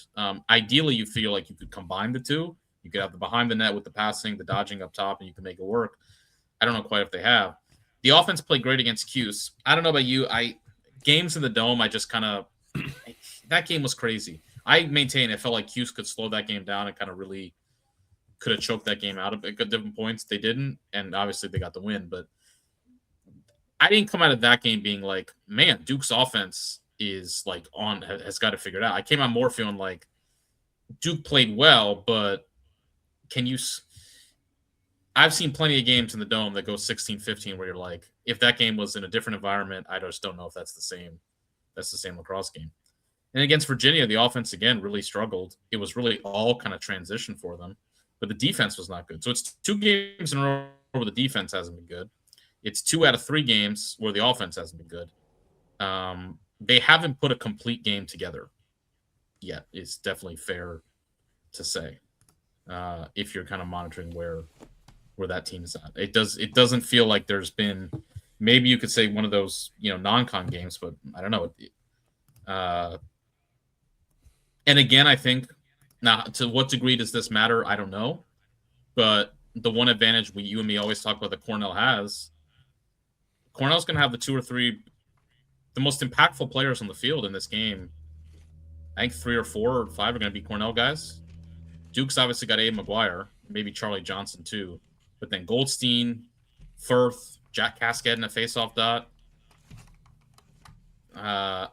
Ideally, you feel like you could combine the two. You could have the behind the net with the passing, the dodging up top, and you can make it work. I don't know quite if they have. The offense played great against Cuse. I don't know about you. Games in the Dome, I just kind of that game was crazy. I maintain it felt like Cuse could slow that game down and kind of really could have choked that game out at different points. They didn't, and obviously they got the win. But I didn't come out of that game being like, man, Duke's offense is like has got it figured out. I came out more feeling like Duke played well, but I've seen plenty of games in the Dome that go 16-15 where you're like, if that game was in a different environment, I just don't know if that's the same lacrosse game. And against Virginia, the offense again really struggled. It was really all kind of transition for them, but the defense was not good. So it's 2 games in a row where the defense hasn't been good. It's 2 out of 3 games where the offense hasn't been good. They haven't put a complete game together yet. It's definitely fair to say if you're kind of monitoring where that team is at. It doesn't feel like there's been, maybe you could say one of those non-con games, but I don't know. And again, I think now to what degree does this matter? I don't know, but the one advantage you and me always talk about that Cornell's going to have the 2 or 3 the most impactful players on the field in this game. I think 3 or 4 or 5 are going to be Cornell guys. Duke's obviously got Abe McGuire, maybe Charlie Johnson too, but then Goldstein, Firth, Jack Cascade in a faceoff dot.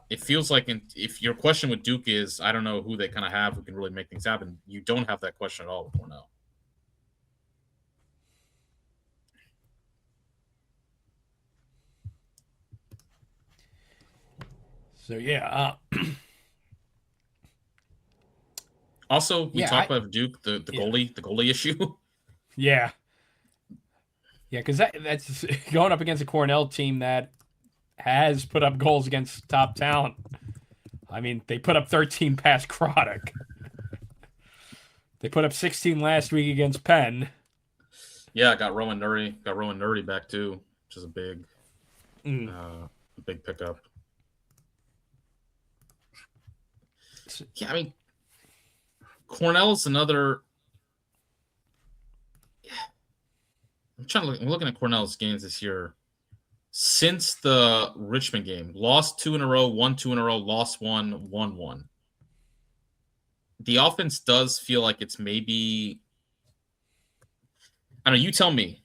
It feels like if your question with Duke is, I don't know who they kind of have who can really make things happen, you don't have that question at all with Cornell. So yeah. Also, we talked about Duke, the goalie issue. Yeah. Yeah, because that's going up against a Cornell team that has put up goals against top talent. I mean, they put up 13 past Craddock. They put up 16 last week against Penn. Yeah, got Rowan Nuri back too, which is a big pickup. Yeah, I mean, Cornell's another. I'm looking at Cornell's games this year. Since the Richmond game, lost 2 in a row, won 2 in a row, lost 1, won 1. The offense does feel like it's maybe. I don't know. You tell me.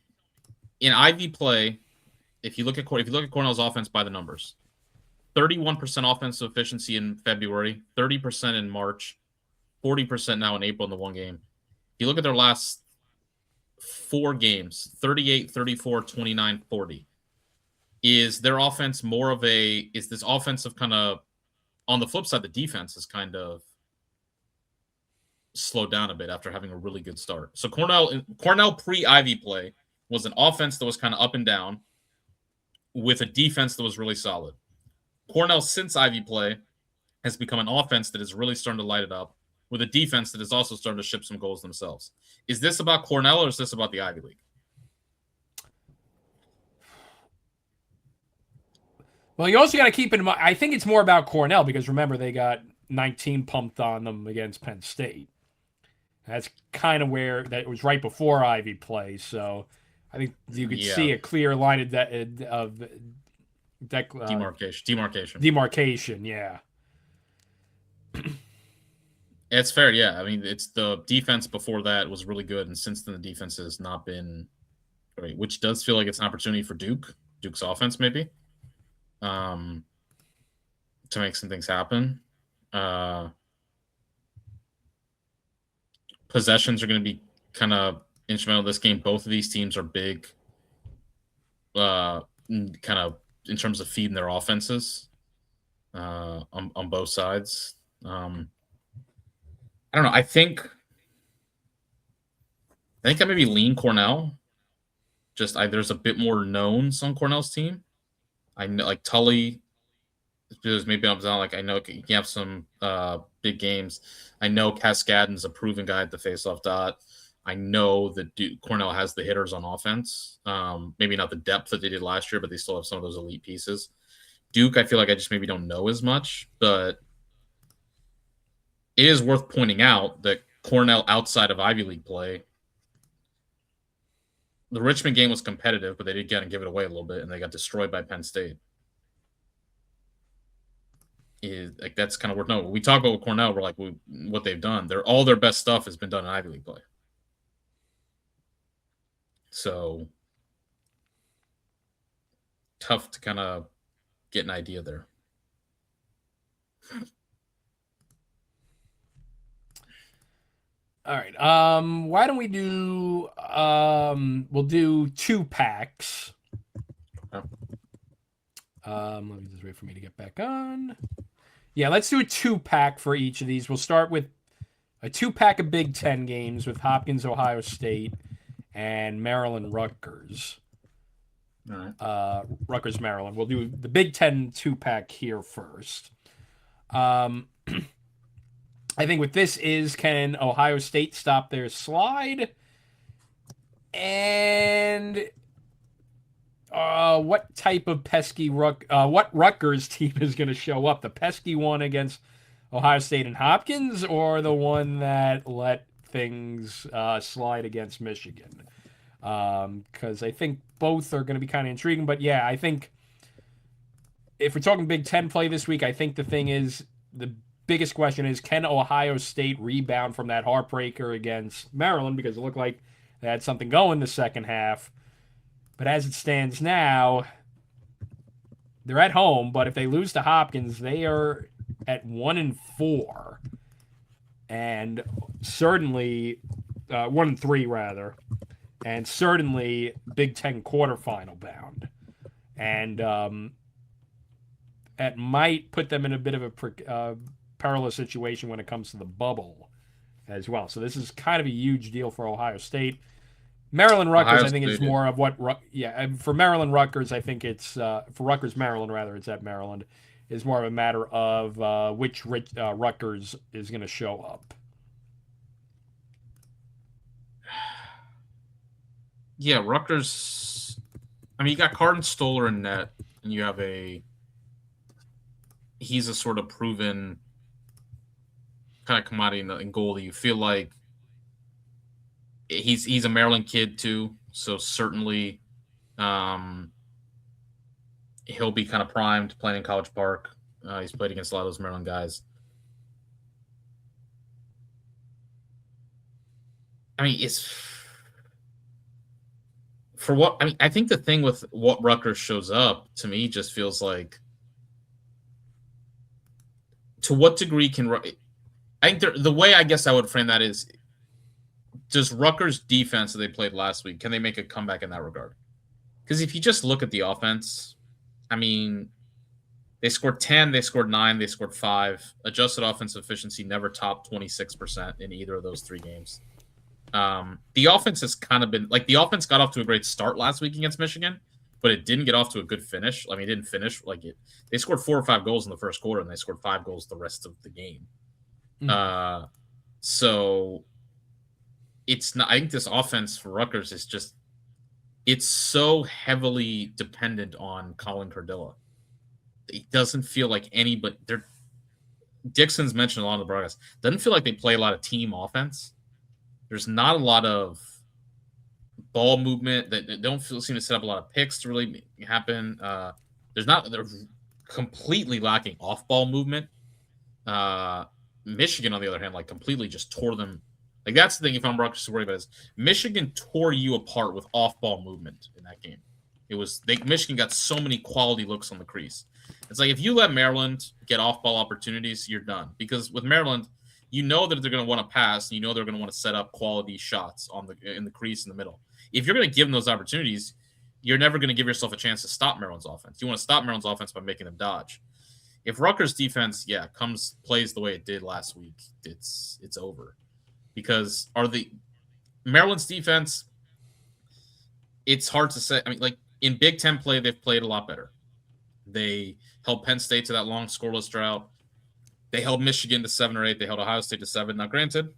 In Ivy play, if you look at Cornell's offense by the numbers, 31% offensive efficiency in February, 30% in March, 40% now in April in the one game. If you look at their last 4 games, 38, 34, 29, 40. Is their offense is this offensive kind of, on the flip side, the defense is kind of slowed down a bit after having a really good start. So Cornell pre-Ivy play was an offense that was kind of up and down with a defense that was really solid. Cornell since Ivy play has become an offense that is really starting to light it up with a defense that is also starting to ship some goals themselves. Is this about Cornell or is this about the Ivy League? Well, you also got to keep in mind, I think it's more about Cornell because remember, they got 19 pumped on them against Penn State. That's kind of where that was right before Ivy play. So I think you could see a clear line of demarcation. Yeah. It's fair. Yeah. I mean, it's the defense before that was really good. And since then, the defense has not been great, which does feel like it's an opportunity for Duke's offense, maybe. To make some things happen. Possessions are going to be kind of instrumental in this game. Both of these teams are big, kind of in terms of feeding their offenses on both sides. I don't know. I think I maybe lean Cornell. Just there's a bit more knowns on Cornell's team. I know, like Tully, because maybe I'm not like I know you have some big games. I know Cascadden's a proven guy at the faceoff dot. I know that Cornell has the hitters on offense. Maybe not the depth that they did last year, but they still have some of those elite pieces. Duke, I feel like I just maybe don't know as much, but it is worth pointing out that Cornell, outside of Ivy League play, the Richmond game was competitive, but they did get and give it away a little bit, and they got destroyed by Penn State. Like that's kind of worth noting. We talk about Cornell, we're like what they've done. All their best stuff has been done in Ivy League play. So tough to kind of get an idea there. All right. Why don't we do we'll do 2 packs. Okay. Let me just wait for me to get back on. Yeah, let's do a 2-pack for each of these. We'll start with a 2-pack of Big Ten games with Hopkins, Ohio State, and Maryland, Rutgers. All right. Rutgers, Maryland. We'll do the Big Ten 2-pack here first. I think with this is, can Ohio State stop their slide? And what type of pesky what Rutgers team is going to show up? The pesky one against Ohio State and Hopkins, or the one that let things slide against Michigan? Because I think both are going to be kind of intriguing. But yeah, I think if we're talking Big Ten play this week, I think the thing is, the biggest question is, can Ohio State rebound from that heartbreaker against Maryland? Because it looked like they had something going the second half. But as it stands now, they're at home. But if they lose to Hopkins, they are at 1-4, and certainly 1-3 rather, and certainly Big Ten quarterfinal bound. And that might put them in a bit of a perilous situation when it comes to the bubble as well. So this is kind of a huge deal for Ohio State. Maryland Rutgers, I think it's more of what, for Maryland Rutgers, I think it's, for Rutgers Maryland rather, it's at Maryland, is more of a matter of which Rutgers is going to show up. Yeah, Rutgers, I mean, you got Carden Stoller in net, and you have he's a sort of proven kind of commodity in goalie. You feel like he's a Maryland kid too, so certainly he'll be kind of primed playing in College Park. He's played against a lot of those Maryland guys. I mean, it's for what I mean. I think the thing with what Rutgers shows up to me just feels like, to what degree can I think the way I guess I would frame that is, does Rutgers' defense that they played last week, can they make a comeback in that regard? Because if you just look at the offense, I mean, they scored 10, they scored 9, they scored 5. Adjusted offensive efficiency never topped 26% in either of those 3 games. The offense has kind of been like, the offense got off to a great start last week against Michigan, but it didn't get off to a good finish. I mean, it didn't finish like it. They scored 4 or 5 goals in the first quarter, and they scored 5 goals the rest of the game. So it's not. I think this offense for Rutgers is just, it's so heavily dependent on Colin Cardilla. It doesn't feel like anybody. Dixon's mentioned a lot of the broadcast. Doesn't feel like they play a lot of team offense. There's not a lot of ball movement. They don't seem to set up a lot of picks to really happen. They're completely lacking off-ball movement. Michigan, on the other hand, like completely just tore them. Like that's the thing. If I'm Rutgers to worry about is Michigan tore you apart with off-ball movement in that game. Michigan got so many quality looks on the crease. It's like if you let Maryland get off-ball opportunities, you're done. Because with Maryland, you know that they're going to want to pass, and you know they're going to want to set up quality shots in the crease in the middle. If you're going to give them those opportunities, you're never going to give yourself a chance to stop Maryland's offense. You want to stop Maryland's offense by making them dodge. If Rutgers' defense, plays the way it did last week, it's over. Because Maryland's defense, it's hard to say. I mean, like in Big Ten play, they've played a lot better. They held Penn State to that long scoreless drought. They held Michigan to 7 or 8. They held Ohio State to 7. Now, granted,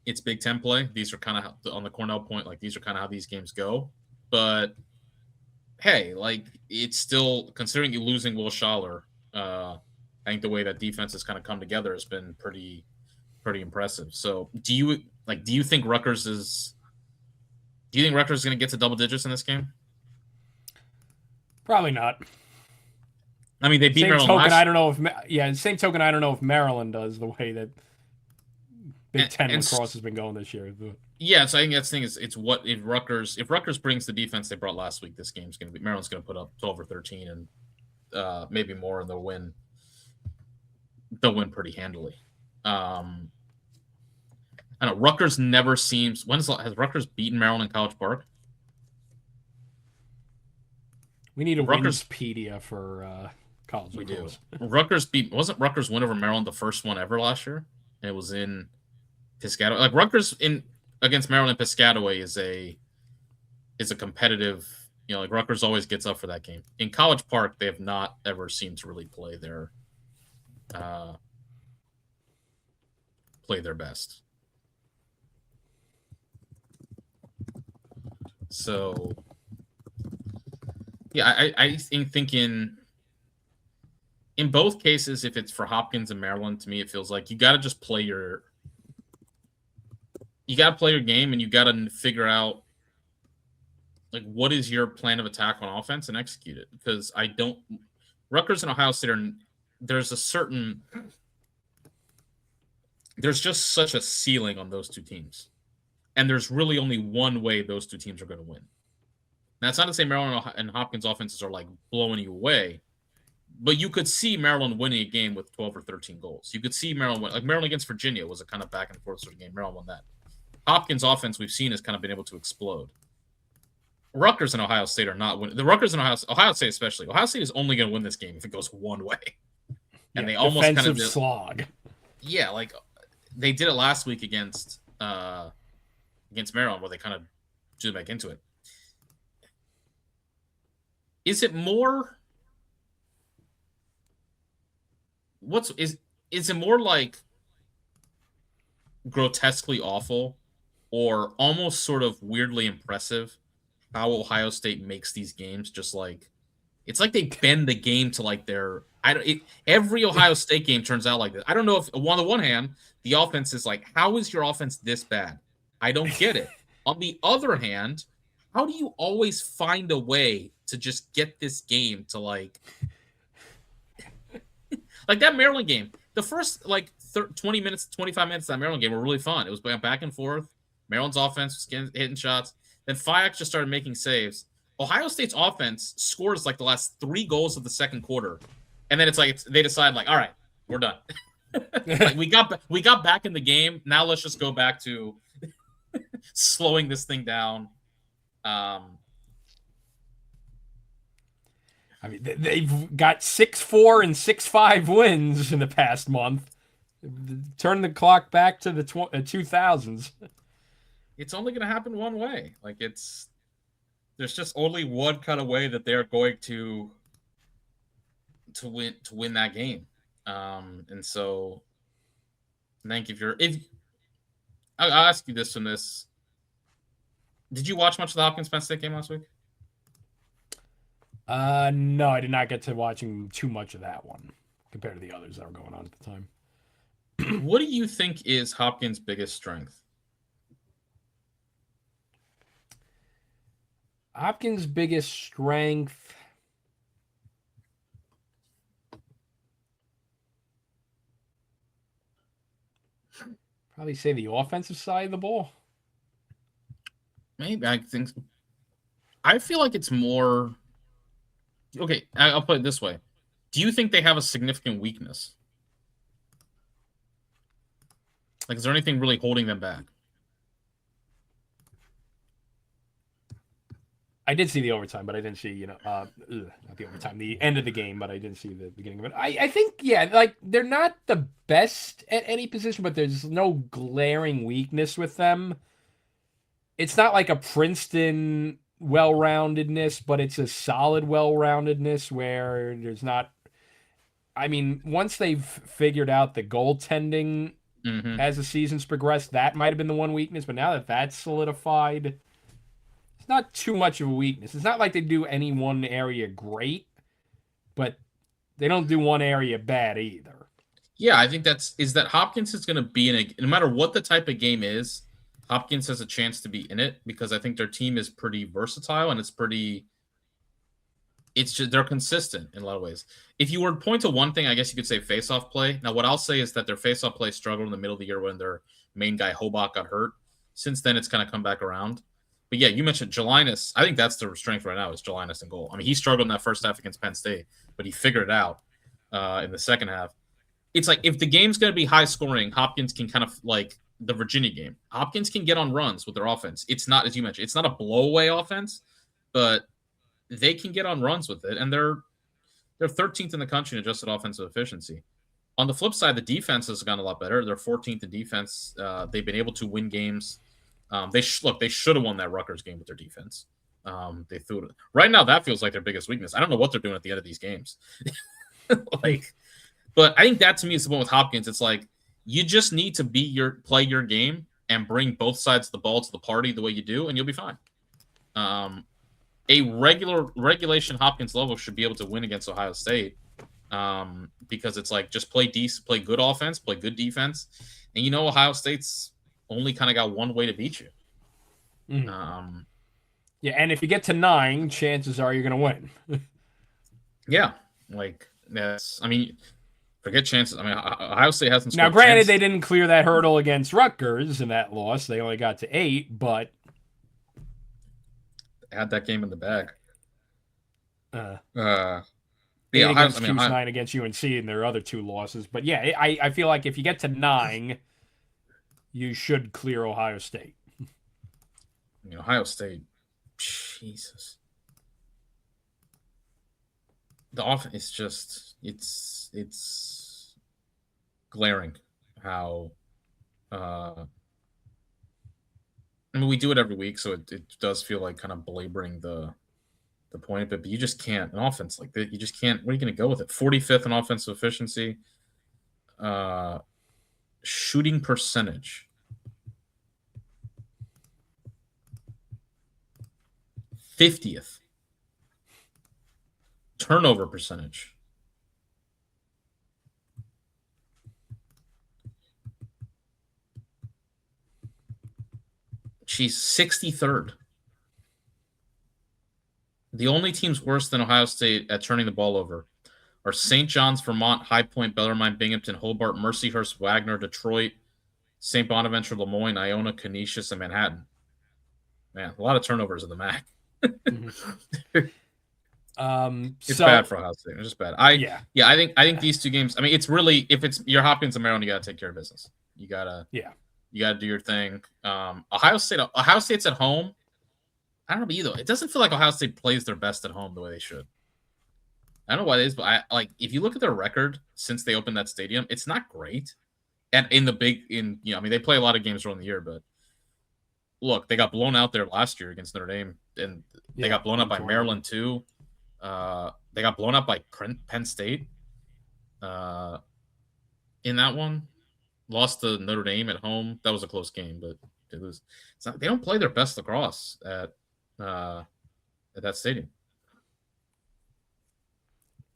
it's Big Ten play. These are kind of on the Cornell point. Like these are kind of how these games go. But hey, like it's still considering you losing Will Schaller. I think the way that defense has kind of come together has been pretty impressive. So do you think Rutgers is going to get to double digits in this game? Probably not. I mean, they beat Same Maryland token, last. I don't know if same token, I don't know if Maryland does the way that Big Ten lacrosse has been going this year. But. Yeah, so I think that's the thing is it's what if Rutgers brings the defense they brought last week, this game's going to be Maryland's going to put up 12 or 13 and maybe more, and they'll win pretty handily. I know Rutgers never seems. Has Rutgers beaten Maryland in College Park? We need a Winspedia for college. We do. Wasn't Rutgers win over Maryland the first one ever last year? And it was in Piscataway. Like Rutgers against Maryland Piscataway is a competitive. Like Rutgers always gets up for that game. In College Park, they have not ever seemed to really play their best. So, yeah, I think in both cases, if it's for Hopkins and Maryland, to me, it feels like you got to just play your game, and you got to figure out like what is your plan of attack on offense and execute it. Because Rutgers and Ohio State there's just such a ceiling on those two teams. And there's really only one way those two teams are going to win. Now, it's not to say Maryland and Hopkins offenses are like blowing you away, but you could see Maryland winning a game with 12 or 13 goals. You could see Maryland win. Like Maryland against Virginia was a kind of back and forth sort of game. Maryland won that. Hopkins offense we've seen has kind of been able to explode. Rutgers and Ohio State are not winning. The Rutgers and Ohio State especially. Ohio State is only going to win this game if it goes one way. And they almost kind of slog. Yeah, like they did it last week against Maryland, where they kind of drew back into it. Is it more? Is it more like grotesquely awful, or almost sort of weirdly impressive how Ohio State makes these games? Just like it's like they bend the game to like their. Every Ohio State game turns out like this. I don't know if on the one hand the offense is like, how is your offense this bad? I don't get it. On the other hand, how do you always find a way to just get this game to like that Maryland game? The first 20 minutes, 25 minutes of that Maryland game were really fun. It was back and forth. Maryland's offense was hitting shots. Then Fiac just started making saves. Ohio State's offense scores like the last 3 goals of the second quarter. And then it's like they decide like, all right, we're done. Like we got back in the game. Now let's just go back to slowing this thing down. I mean, they've got 6-4 and 6-5 wins in the past month. Turn the clock back to the 2000s. It's only going to happen one way. Like there's just only one kind of way that they're going to win that game. And so I think if I'll ask you this from this. Did you watch much of the Hopkins Penn State game last week? No, I did not get to watching too much of that one compared to the others that were going on at the time. What do you think is Hopkins' biggest strength? Hopkins' biggest strength. Probably say the offensive side of the ball. Maybe I feel like it's more. Okay, I'll put it this way. Do you think they have a significant weakness? Like, is there anything really holding them back? I did see the overtime, but I didn't see, not the overtime, the end of the game, but I didn't see the beginning of it. I think, yeah, like they're not the best at any position, but there's no glaring weakness with them. It's not like a Princeton well-roundedness, but it's a solid well-roundedness where there's not. I mean, once they've figured out the goaltending Mm-hmm. as the seasons progressed. That might have been the one weakness, but now that that's solidified, it's not too much of a weakness. It's not like they do any one area great, but they don't do one area bad either. Yeah, I think that Hopkins is going to be in a, no matter what the type of game is, Hopkins has a chance to be in it because I think their team is pretty versatile and it's just they're consistent in a lot of ways. If you were to point to one thing, I guess you could say face-off play. Now, what I'll say is that their face-off play struggled in the middle of the year when their main guy Hobart got hurt. Since then, it's kind of come back around. But yeah, you mentioned Jelinus. I think that's the strength right now is Jelinus in goal. I mean, he struggled in that first half against Penn State, but he figured it out in the second half. It's like if the game's going to be high scoring, Hopkins can kind of like the Virginia game. Hopkins can get on runs with their offense. It's not, as you mentioned, it's not a blowaway offense, but they can get on runs with it, and they're 13th in the country in adjusted offensive efficiency. On the flip side, the defense has gone a lot better. They're 14th in defense. They've been able to win games. They should have won that Rutgers game with their defense. They threw it. Right now, that feels like their biggest weakness. I don't know what they're doing at the end of these games. But I think that to me is the one with Hopkins. It's like you just need to play your game and bring both sides of the ball to the party the way you do, and you'll be fine. A regulation Hopkins level should be able to win against Ohio State because it's like just play play good offense, play good defense, and Ohio State's only kind of got one way to beat you. Mm-hmm. Yeah, and if you get to 9, chances are you're going to win. Yeah, like that's. I mean, forget chances. I mean, Ohio State hasn't. Now, granted, they didn't clear that hurdle against Rutgers in that loss. They only got to 8, but had that game in the bag. Yeah, against 9 against UNC and their other 2 losses. But yeah, I feel like if you get to 9, you should clear Ohio State. Ohio State, Jesus. The offense is just it's glaring how I mean, we do it every week, so it does feel like kind of belaboring the point, but you just can't. An offense like that, you just can't. Where are you going to go with it? 45th in offensive efficiency. Shooting percentage. 50th. Turnover percentage. She's 63rd. The only teams worse than Ohio State at turning the ball over are St. John's, Vermont, High Point, Bellarmine, Binghamton, Hobart, Mercyhurst, Wagner, Detroit, St. Bonaventure, Lemoyne, Iona, Canisius, and Manhattan. Man, a lot of turnovers in the MAC. It's bad for Ohio State. It's just bad. I think these 2 games. I mean, it's really if it's your Hopkins and Maryland, you got to take care of business. You gotta do your thing. Ohio State's at home. I don't know either. It doesn't feel like Ohio State plays their best at home the way they should. I don't know what it is, but if you look at their record since they opened that stadium, it's not great. And I mean, they play a lot of games during the year, but look, they got blown out there last year against Notre Dame, and they got blown out by Maryland too. They got blown out by Penn State in that one. Lost to Notre Dame at home. That was a close game, but they don't play their best lacrosse at that stadium.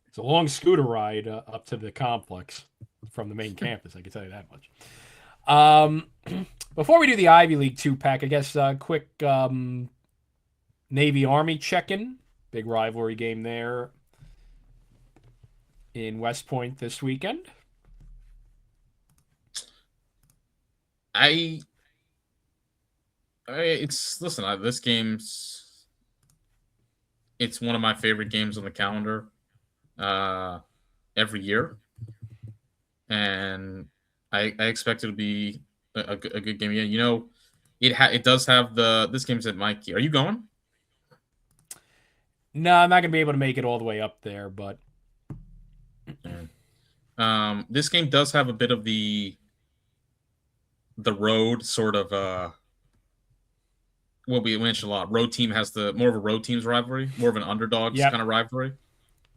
It's a long scooter ride up to the complex from the main campus. I can tell you that much. Before we do the Ivy League 2-pack, I guess quick Navy Army check-in. Big rivalry game there in West Point this weekend. This game's it's one of my favorite games on the calendar every year, and I expect it to be a good game. Yeah, it does have this game's at Mikey. Are you going? No, I'm not gonna be able to make it all the way up there, but this game does have a bit of the road sort of what we mentioned a lot. Road team has more of a road team's rivalry, more of an underdogs kind of rivalry.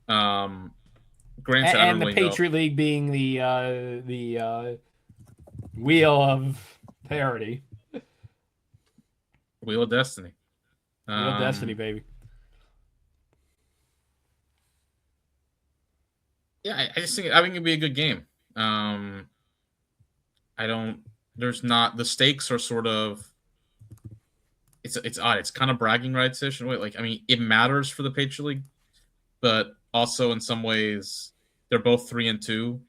Granted, and the Patriot League being the Wheel of Parody. Wheel of Destiny. Wheel of Destiny, baby. Yeah, I just think it'd be a good game. I don't. There's not the stakes are sort of. It's odd. It's kind of bragging rights ish in a way. Like I mean, it matters for the Patriot League, but also in some ways they're both 3-2.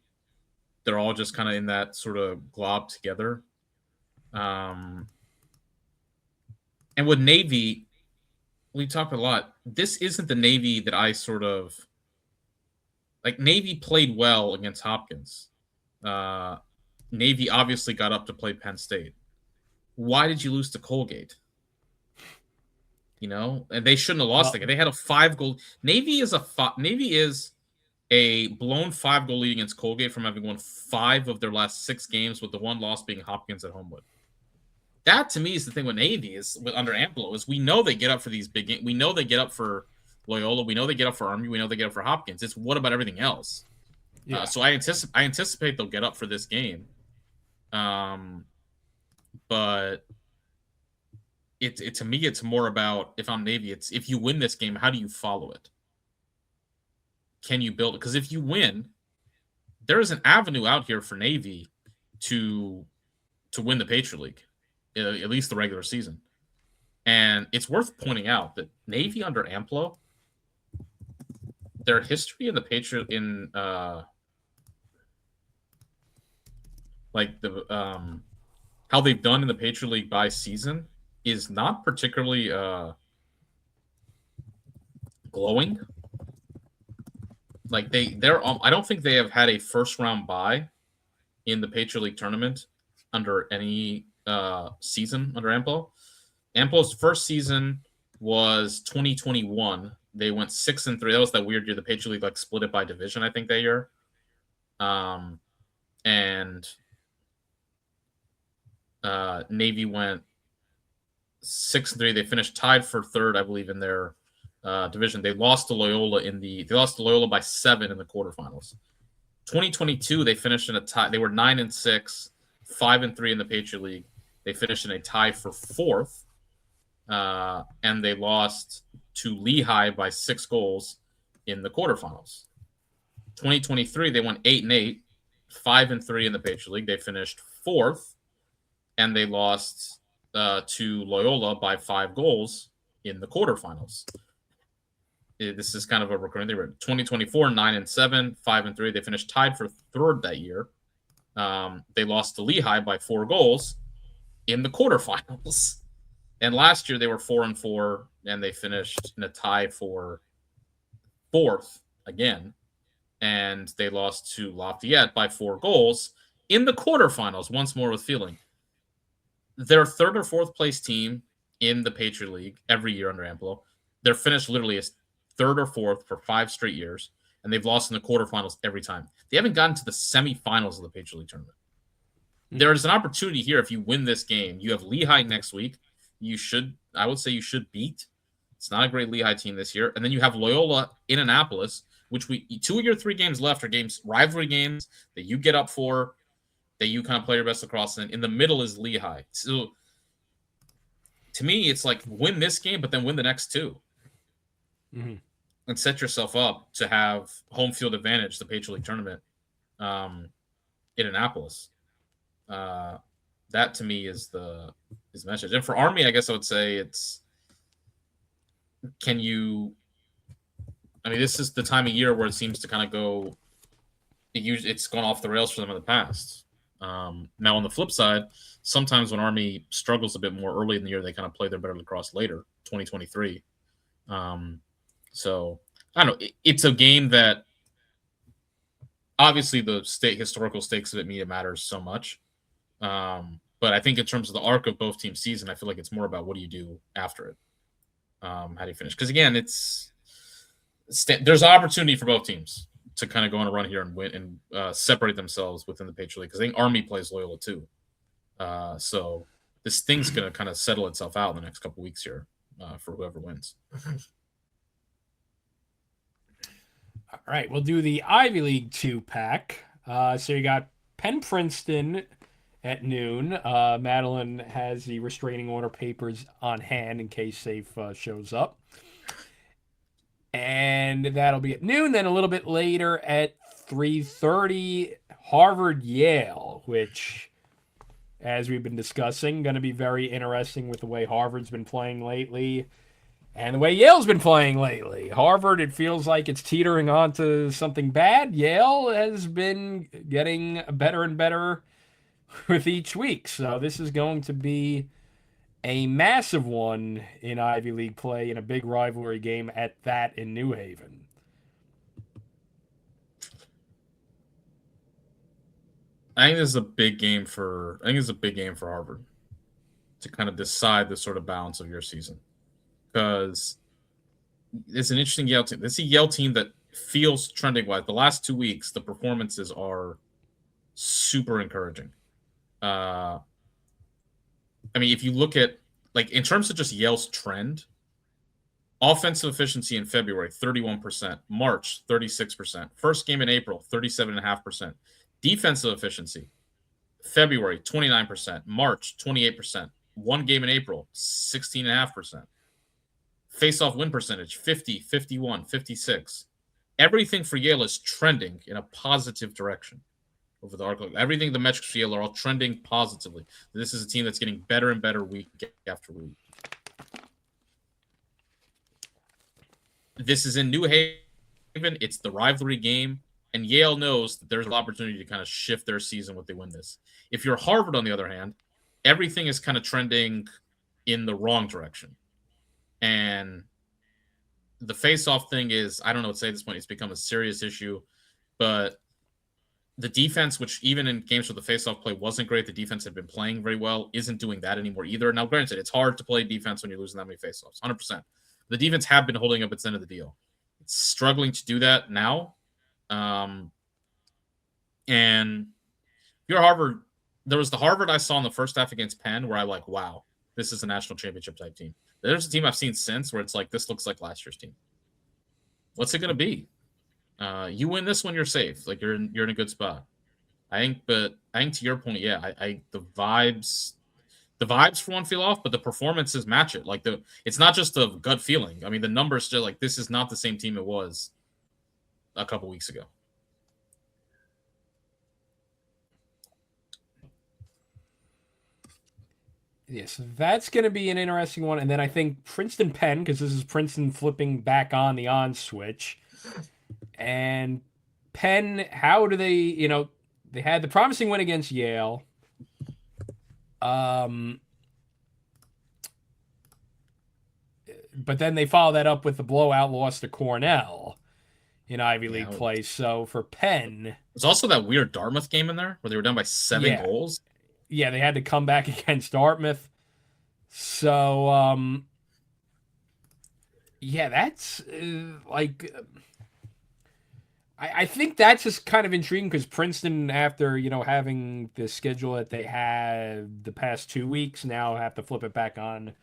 They're all just kind of in that sort of glob together. And with Navy, we talk a lot. This isn't the Navy that I sort of like. Navy played well against Hopkins. Navy obviously got up to play Penn State. Why did you lose to Colgate? You know, and they shouldn't have lost it. They had a 5-goal. Navy is a blown 5-goal lead against Colgate from having won 5 of their last 6 games, with the one loss being Hopkins at Homewood. That to me is the thing with Navy is under Amplo is we know they get up for these big games. We know they get up for Loyola. We know they get up for Army. We know they get up for Hopkins. It's what about everything else? Yeah. So I anticipate they'll get up for this game. But it to me, it's more about if I'm Navy, it's if you win this game, how do you follow it? Can you build it? Because if you win, there is an avenue out here for Navy to win the Patriot League, at least the regular season. And it's worth pointing out that Navy under Amplo, their history in the Patriot in like the how they've done in the Patriot League by season is not particularly glowing. Like they're I don't think they have had a first round bye in the Patriot League tournament under any season under Amplo. Amplo's first season was 2021. They went 6-3. That was that weird year the Patriot League like split it by division, I think, that year. And Navy went 6-3. They finished tied for third, I believe, in their division. They lost to Loyola by 7 in the quarterfinals. 2022, they finished in a tie. They were 9-6, 5-3 in the Patriot League. They finished in a tie for fourth. And they lost to Lehigh by 6 goals in the quarterfinals. 2023, they went 8-8, 5-3 in the Patriot League. They finished fourth, and they lost to Loyola by 5 goals in the quarterfinals. This is kind of a recurring thing. 2024, 9-7, 5-3. They finished tied for third that year. They lost to Lehigh by 4 goals in the quarterfinals. And last year they were 4-4, and they finished in a tie for fourth again. And they lost to Lafayette by 4 goals in the quarterfinals, once more with feeling. Their third or fourth place team in the Patriot League every year under Amplo, they're finished literally as third or fourth for 5 straight years, and they've lost in the quarterfinals every time. They haven't gotten to the semifinals of the Patriot League tournament. There is an opportunity here if you win this game. You have Lehigh next week. I would say you should beat. It's not a great Lehigh team this year. And then you have Loyola in Annapolis, which 2 of your 3 games left are rivalry games that you get up for, that you kind of play your best lacrosse in. In the middle is Lehigh. So to me, it's like win this game, but then win the next 2. Mm-hmm. And set yourself up to have home field advantage, the Patriot League tournament in Annapolis. That to me is the message. And for Army, I guess I would say this is the time of year where it seems to kind of go, it's gone off the rails for them in the past. Now on the flip side, sometimes when Army struggles a bit more early in the year, they kind of play their better lacrosse later, 2023. So I don't know. It's a game that obviously the historical stakes of it mean it matters so much. But I think in terms of the arc of both teams' season, I feel like it's more about what do you do after it? How do you finish? Because again, there's an opportunity for both teams to kind of go on a run here and win and separate themselves within the Patriot League. Because I think Army plays Loyola too. So this thing's going to kind of settle itself out in the next couple weeks here for whoever wins. All right, we'll do the Ivy League 2-pack. So you got Penn Princeton at noon. Madeline has the restraining order papers on hand in case Safe shows up. And that'll be at noon. Then a little bit later at 3:30, Harvard Yale, which, as we've been discussing, going to be very interesting with the way Harvard's been playing lately and the way Yale's been playing lately. Harvard, it feels like it's teetering onto something bad. Yale has been getting better and better with each week. So this is going to be a massive one in Ivy League play in a big rivalry game at that in New Haven. I think this is a big game for Harvard to kind of decide the sort of balance of your season, because it's an interesting Yale team. This is a Yale team that feels trending wise. The last 2 weeks, the performances are super encouraging. I mean, if you look at, like, in terms of just Yale's trend, offensive efficiency in February, 31%, March, 36%, first game in April, 37.5%. Defensive efficiency, February, 29%, March, 28%, one game in April, 16.5%. Face-off win percentage, 50, 51, 56. Everything for Yale is trending in a positive direction over the arc. Everything, the metrics for Yale are all trending positively. This is a team that's getting better and better week after week. This is in New Haven. It's the rivalry game. And Yale knows that there's an opportunity to kind of shift their season when they win this. If you're Harvard, on the other hand, everything is kind of trending in the wrong direction. And the face-off thing is, I don't know what to say at this point. It's become a serious issue. But the defense, which even in games where the face-off play wasn't great, the defense had been playing very well, isn't doing that anymore either. Now, granted, it's hard to play defense when you're losing that many face-offs, 100%. The defense have been holding up its end of the deal. It's struggling to do that now. And if you're Harvard, there was the Harvard I saw in the first half against Penn where I like, wow, this is a national championship type team. There's a team I've seen since where it's like, this looks like last year's team. What's it going to be? You win this one, you're safe. Like you're in a good spot. I think to your point, yeah, the vibes for one feel off, but the performances match it. Like it's not just a gut feeling. I mean, the numbers still, like, this is not the same team it was a couple weeks ago. Yes, that's going to be an interesting one. And then I think Princeton Penn, because this is Princeton flipping back on the on switch. And Penn, how do they, they had the promising win against Yale. But then they follow that up with the blowout loss to Cornell in Ivy League play. So for Penn, there's also that weird Dartmouth game in there where they were down by 7 goals. Yeah, they had to come back against Dartmouth. So, that's I think that's just kind of intriguing because Princeton, after, having the schedule that they had the past 2 weeks, now have to flip it back on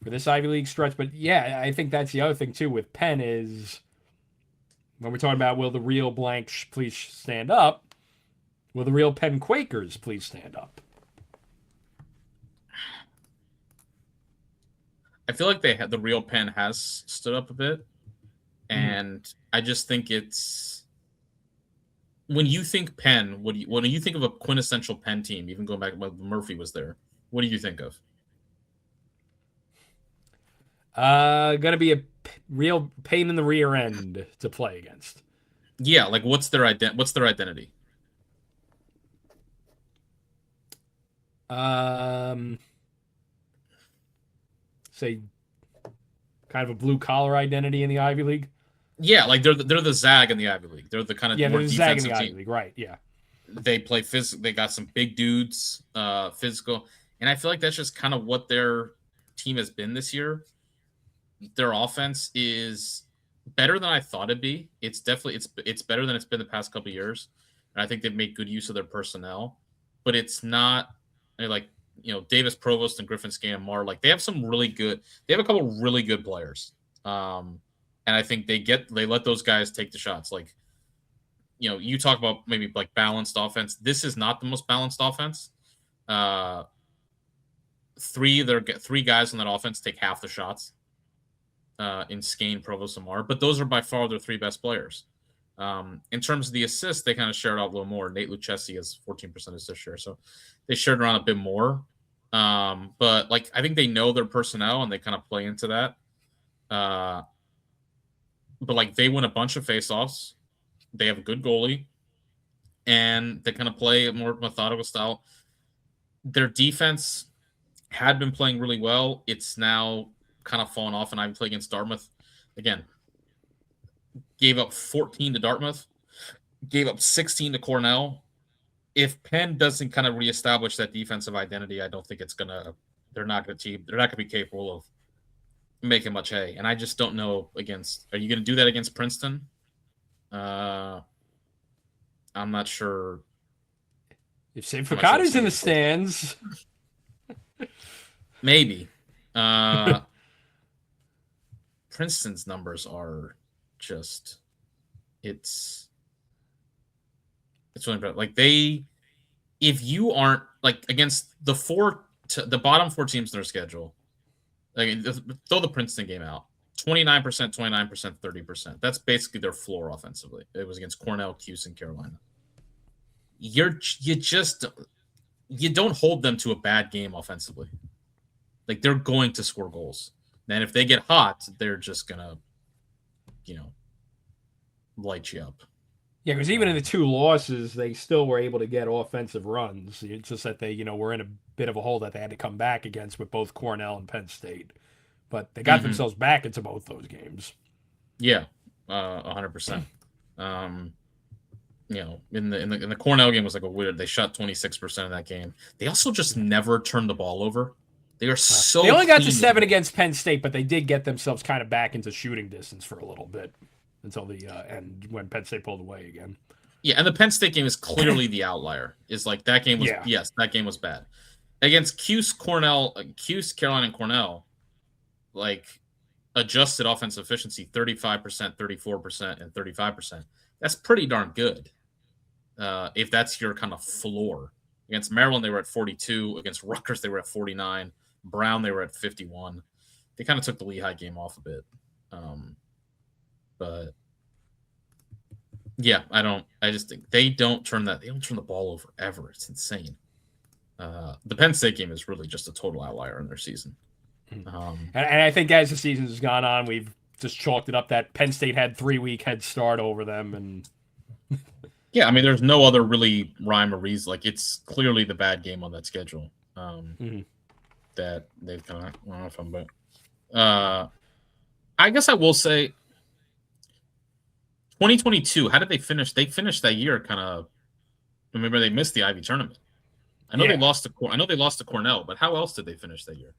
for this Ivy League stretch. But yeah, I think that's the other thing too with Penn is when we're talking about will the real blank please stand up, will the real Penn Quakers please stand up? I feel like the real Penn has stood up a bit, and I just think it's when you think Penn, when you think of a quintessential Penn team, even going back when Murphy was there, what do you think of? Gonna be a real pain in the rear end to play against. Yeah, like what's their identity? Say kind of a blue collar identity in the Ivy League. Yeah, like they're the Zag in the Ivy League. They're the kind of more defensive in the team. Ivy League, right? Yeah. They play physical. They got some big dudes, physical, and I feel like that's just kind of what their team has been this year. Their offense is better than I thought it'd be. It's definitely it's better than it's been the past couple of years, and I think they've made good use of their personnel. But it's not like Davis Provost and Griffin Scanmar. Like they have some really good. They have a couple really good players, and I think they let those guys take the shots. Like you talk about maybe like balanced offense. This is not the most balanced offense. three guys on that offense take half the shots. In Skane, Provost, and Mar, but those are by far their three best players. In terms of the assists, they kind of shared out a little more. Nate Lucchesi has 14% assist share, so they shared around a bit more. But like I think they know their personnel and they kind of play into that. But like they win a bunch of faceoffs. They have a good goalie, and they kind of play a more methodical style. Their defense had been playing really well. It's now kind of fallen off, and I play against Dartmouth again. Gave up 14 to Dartmouth, gave up 16 to Cornell. If Penn doesn't kind of reestablish that defensive identity, I don't think it's gonna. They're not gonna be capable of making much hay. And I just don't know against. Are you gonna do that against Princeton? I'm not sure. If St. Ficato's in the stands, maybe. Princeton's numbers are just it's really bad. Like if you aren't like against the bottom four teams in their schedule, like throw the Princeton game out, 29%, 29%, 30%. That's basically their floor offensively. It was against Cornell, Cuse, and Carolina. You don't hold them to a bad game offensively. Like they're going to score goals. And if they get hot, they're just gonna, light you up. Yeah, because even in the two losses, they still were able to get offensive runs. It's just that they, were in a bit of a hole that they had to come back against with both Cornell and Penn State. But they got themselves back into both those games. Yeah, 100%. In the Cornell game was like a weird. They shot 26% of that game. They also just never turned the ball over. They are so. They only got to 7 against Penn State, but they did get themselves kind of back into shooting distance for a little bit until the end when Penn State pulled away again. Yeah, and the Penn State game is clearly the outlier. Is like that game was that game was bad against Cuse, Carolina, and Cornell. Like adjusted offensive efficiency 35%, 34%, and 35%. That's pretty darn good. If that's your kind of floor. Against Maryland, they were at 42. Against Rutgers, they were at 49. Brown, they were at 51. They kind of took the Lehigh game off a bit. But yeah, I just think they don't turn the ball over ever. It's insane. The Penn State game is really just a total outlier in their season. And I think as the season has gone on, we've just chalked it up that Penn State had 3-week head start over them. And yeah, I mean, there's no other really rhyme or reason. Like, it's clearly the bad game on that schedule that they've kind of went off on. But I guess I will say 2022, how did they finish? They finished that year kind of – remember, they missed the Ivy tournament. I know they lost to Cornell, but how else did they finish that year?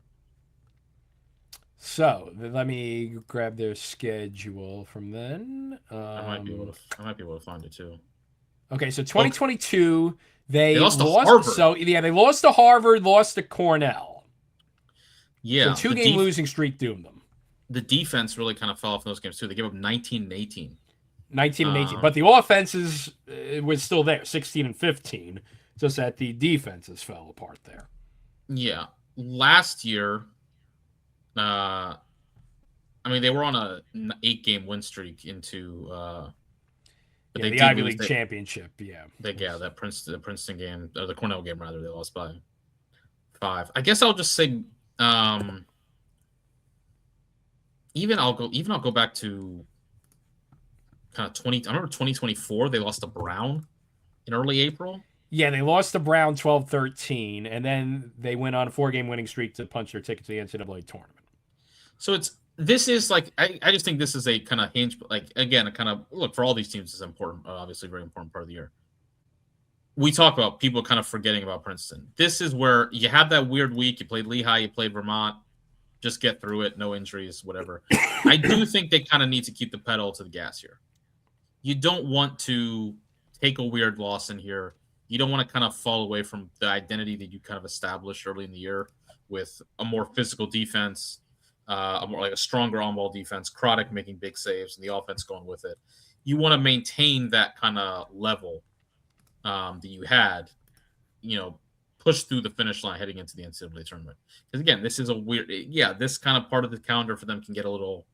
So let me grab their schedule from then. I might be able to find it too. Okay, so 2022, they lost to Harvard. So yeah, they lost to Harvard, lost to Cornell. Yeah, so 2-game losing streak doomed them. The defense really kind of fell off in those games too. They gave up 19 and 18. 19 and 18, but the offenses was still there, 16 and 15. Just that the defenses fell apart there. Yeah, last year. I mean, they were on an 8-game win streak into the Ivy League championship. Yeah, the Princeton game, or the Cornell game rather. They lost by 5. I guess I'll just say, even I'll go back to kind of 20. I remember 2024. They lost to Brown in early April. Yeah, they lost to Brown 12-13, and then they went on a 4-game winning streak to punch their ticket to the NCAA tournament. So this is like I just think this is a kind of hinge, like again, a kind of look for all these teams is important, obviously very important part of the year. We talk about people kind of forgetting about Princeton. This is where you have that weird week. You played Lehigh, you played Vermont. Just get through it, no injuries, whatever. I do think they kind of need to keep the pedal to the gas here. You don't want to take a weird loss in here. You don't want to kind of fall away from the identity that you kind of established early in the year with a more physical defense. A stronger on-ball defense, Croddick making big saves, and the offense going with it. You want to maintain that kind of level that you had, push through the finish line heading into the NCAA tournament. Because again, this is a weird, this kind of part of the calendar for them can get a little.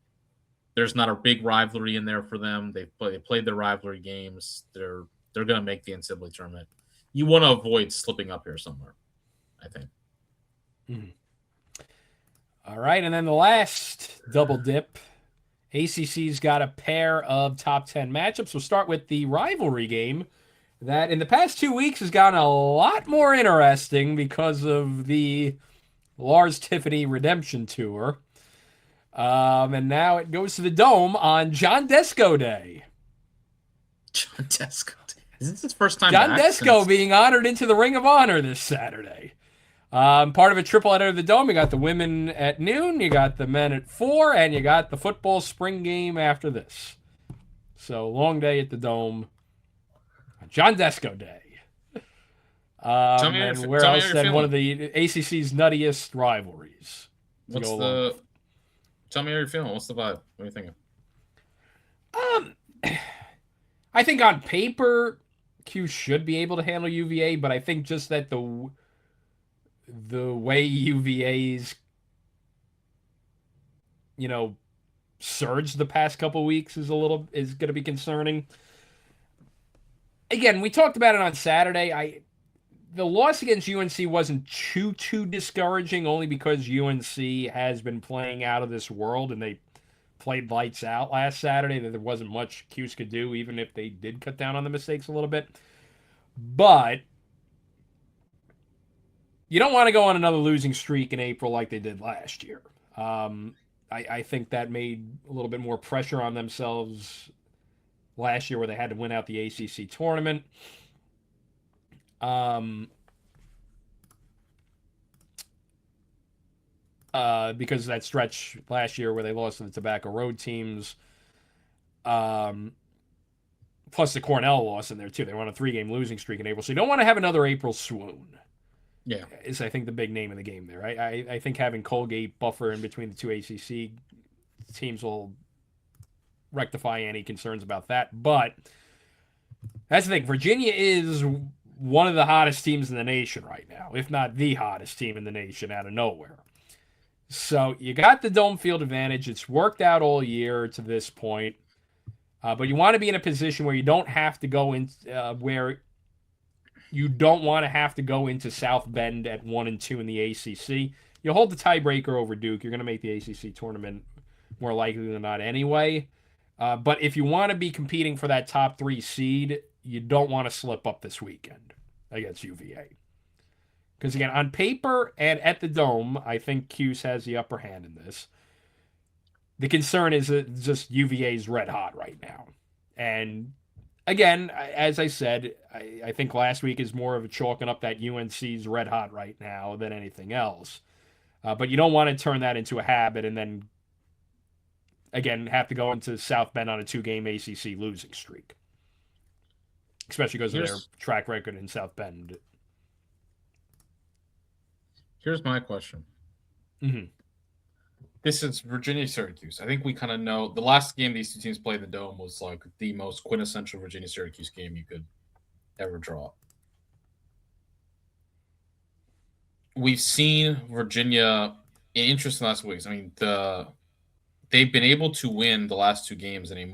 There's not a big rivalry in there for them. They played their rivalry games. They're going to make the NCAA tournament. You want to avoid slipping up here somewhere, I think. All right, and then the last double dip. ACC's got a pair of top 10 matchups. We'll start with the rivalry game that in the past 2 weeks has gotten a lot more interesting because of the Lars Tiffany Redemption Tour. And now it goes to the Dome on John Desco Day. John Desco Day. Is this his first time John back Desco being honored into the Ring of Honor this Saturday. Part of a triple header of the Dome. You got the women at noon, you got the men at 4, and you got the football spring game after this. So long day at the Dome. John Desco Day. And where else than one of the ACC's nuttiest rivalries? Tell me how you're feeling. What's the vibe? What are you thinking? I think on paper, Q should be able to handle UVA, but I think just that the way UVA's, surged the past couple weeks is going to be concerning. Again, we talked about it on Saturday. The loss against UNC wasn't too discouraging, only because UNC has been playing out of this world, and they played lights out last Saturday. That there wasn't much Cuse could do, even if they did cut down on the mistakes a little bit. But you don't want to go on another losing streak in April like they did last year. I think that made a little bit more pressure on themselves last year, where they had to win out the ACC tournament. Because of that stretch last year where they lost to the Tobacco Road teams. Plus the Cornell loss in there too. They were on a 3-game losing streak in April. So you don't want to have another April swoon. Yeah. Is, I think, the big name in the game there. I think having Colgate buffer in between the two ACC teams will rectify any concerns about that. But that's the thing. Virginia is one of the hottest teams in the nation right now, if not the hottest team in the nation out of nowhere. So you got the Dome field advantage. It's worked out all year to this point. But you want to be in a position where you don't have to go in, into South Bend at 1 and 2 in the ACC. You hold the tiebreaker over Duke. You're going to make the ACC tournament more likely than not anyway. But if you want to be competing for that top 3 seed, you don't want to slip up this weekend against UVA. Because, again, on paper and at the Dome, I think Cuse has the upper hand in this. The concern is that just UVA's red hot right now. And, again, as I said, I think last week is more of a chalking up that UNC's red hot right now than anything else. But you don't want to turn that into a habit and then, again, have to go into South Bend on a 2-game ACC losing streak. Especially because of their track record in South Bend. Here's my question. Mm-hmm. This is Virginia-Syracuse. I think we kind of know the last game these two teams played in the Dome was like the most quintessential Virginia-Syracuse game you could ever draw. We've seen Virginia in interesting last weeks. I mean, they've been able to win the last 2 games in a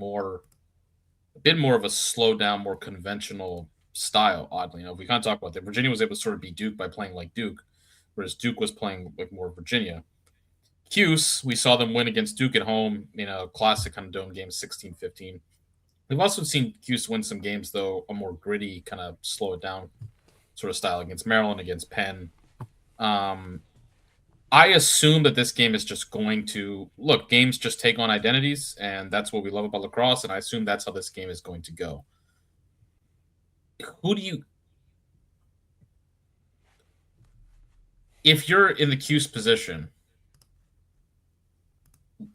bit more of a slow down, more conventional style, oddly enough. We kind of talk about that. Virginia was able to sort of beat Duke by playing like Duke, whereas Duke was playing like more Virginia. Cuse, we saw them win against Duke at home in a classic kind of Dome game, 16-15. We've also seen Cuse win some games, though, a more gritty, kind of slow it down sort of style against Maryland, against Penn. I assume that this game is just going to look, games just take on identities, and that's what we love about lacrosse, and I assume that's how this game is going to go. If you're in the Cuse position,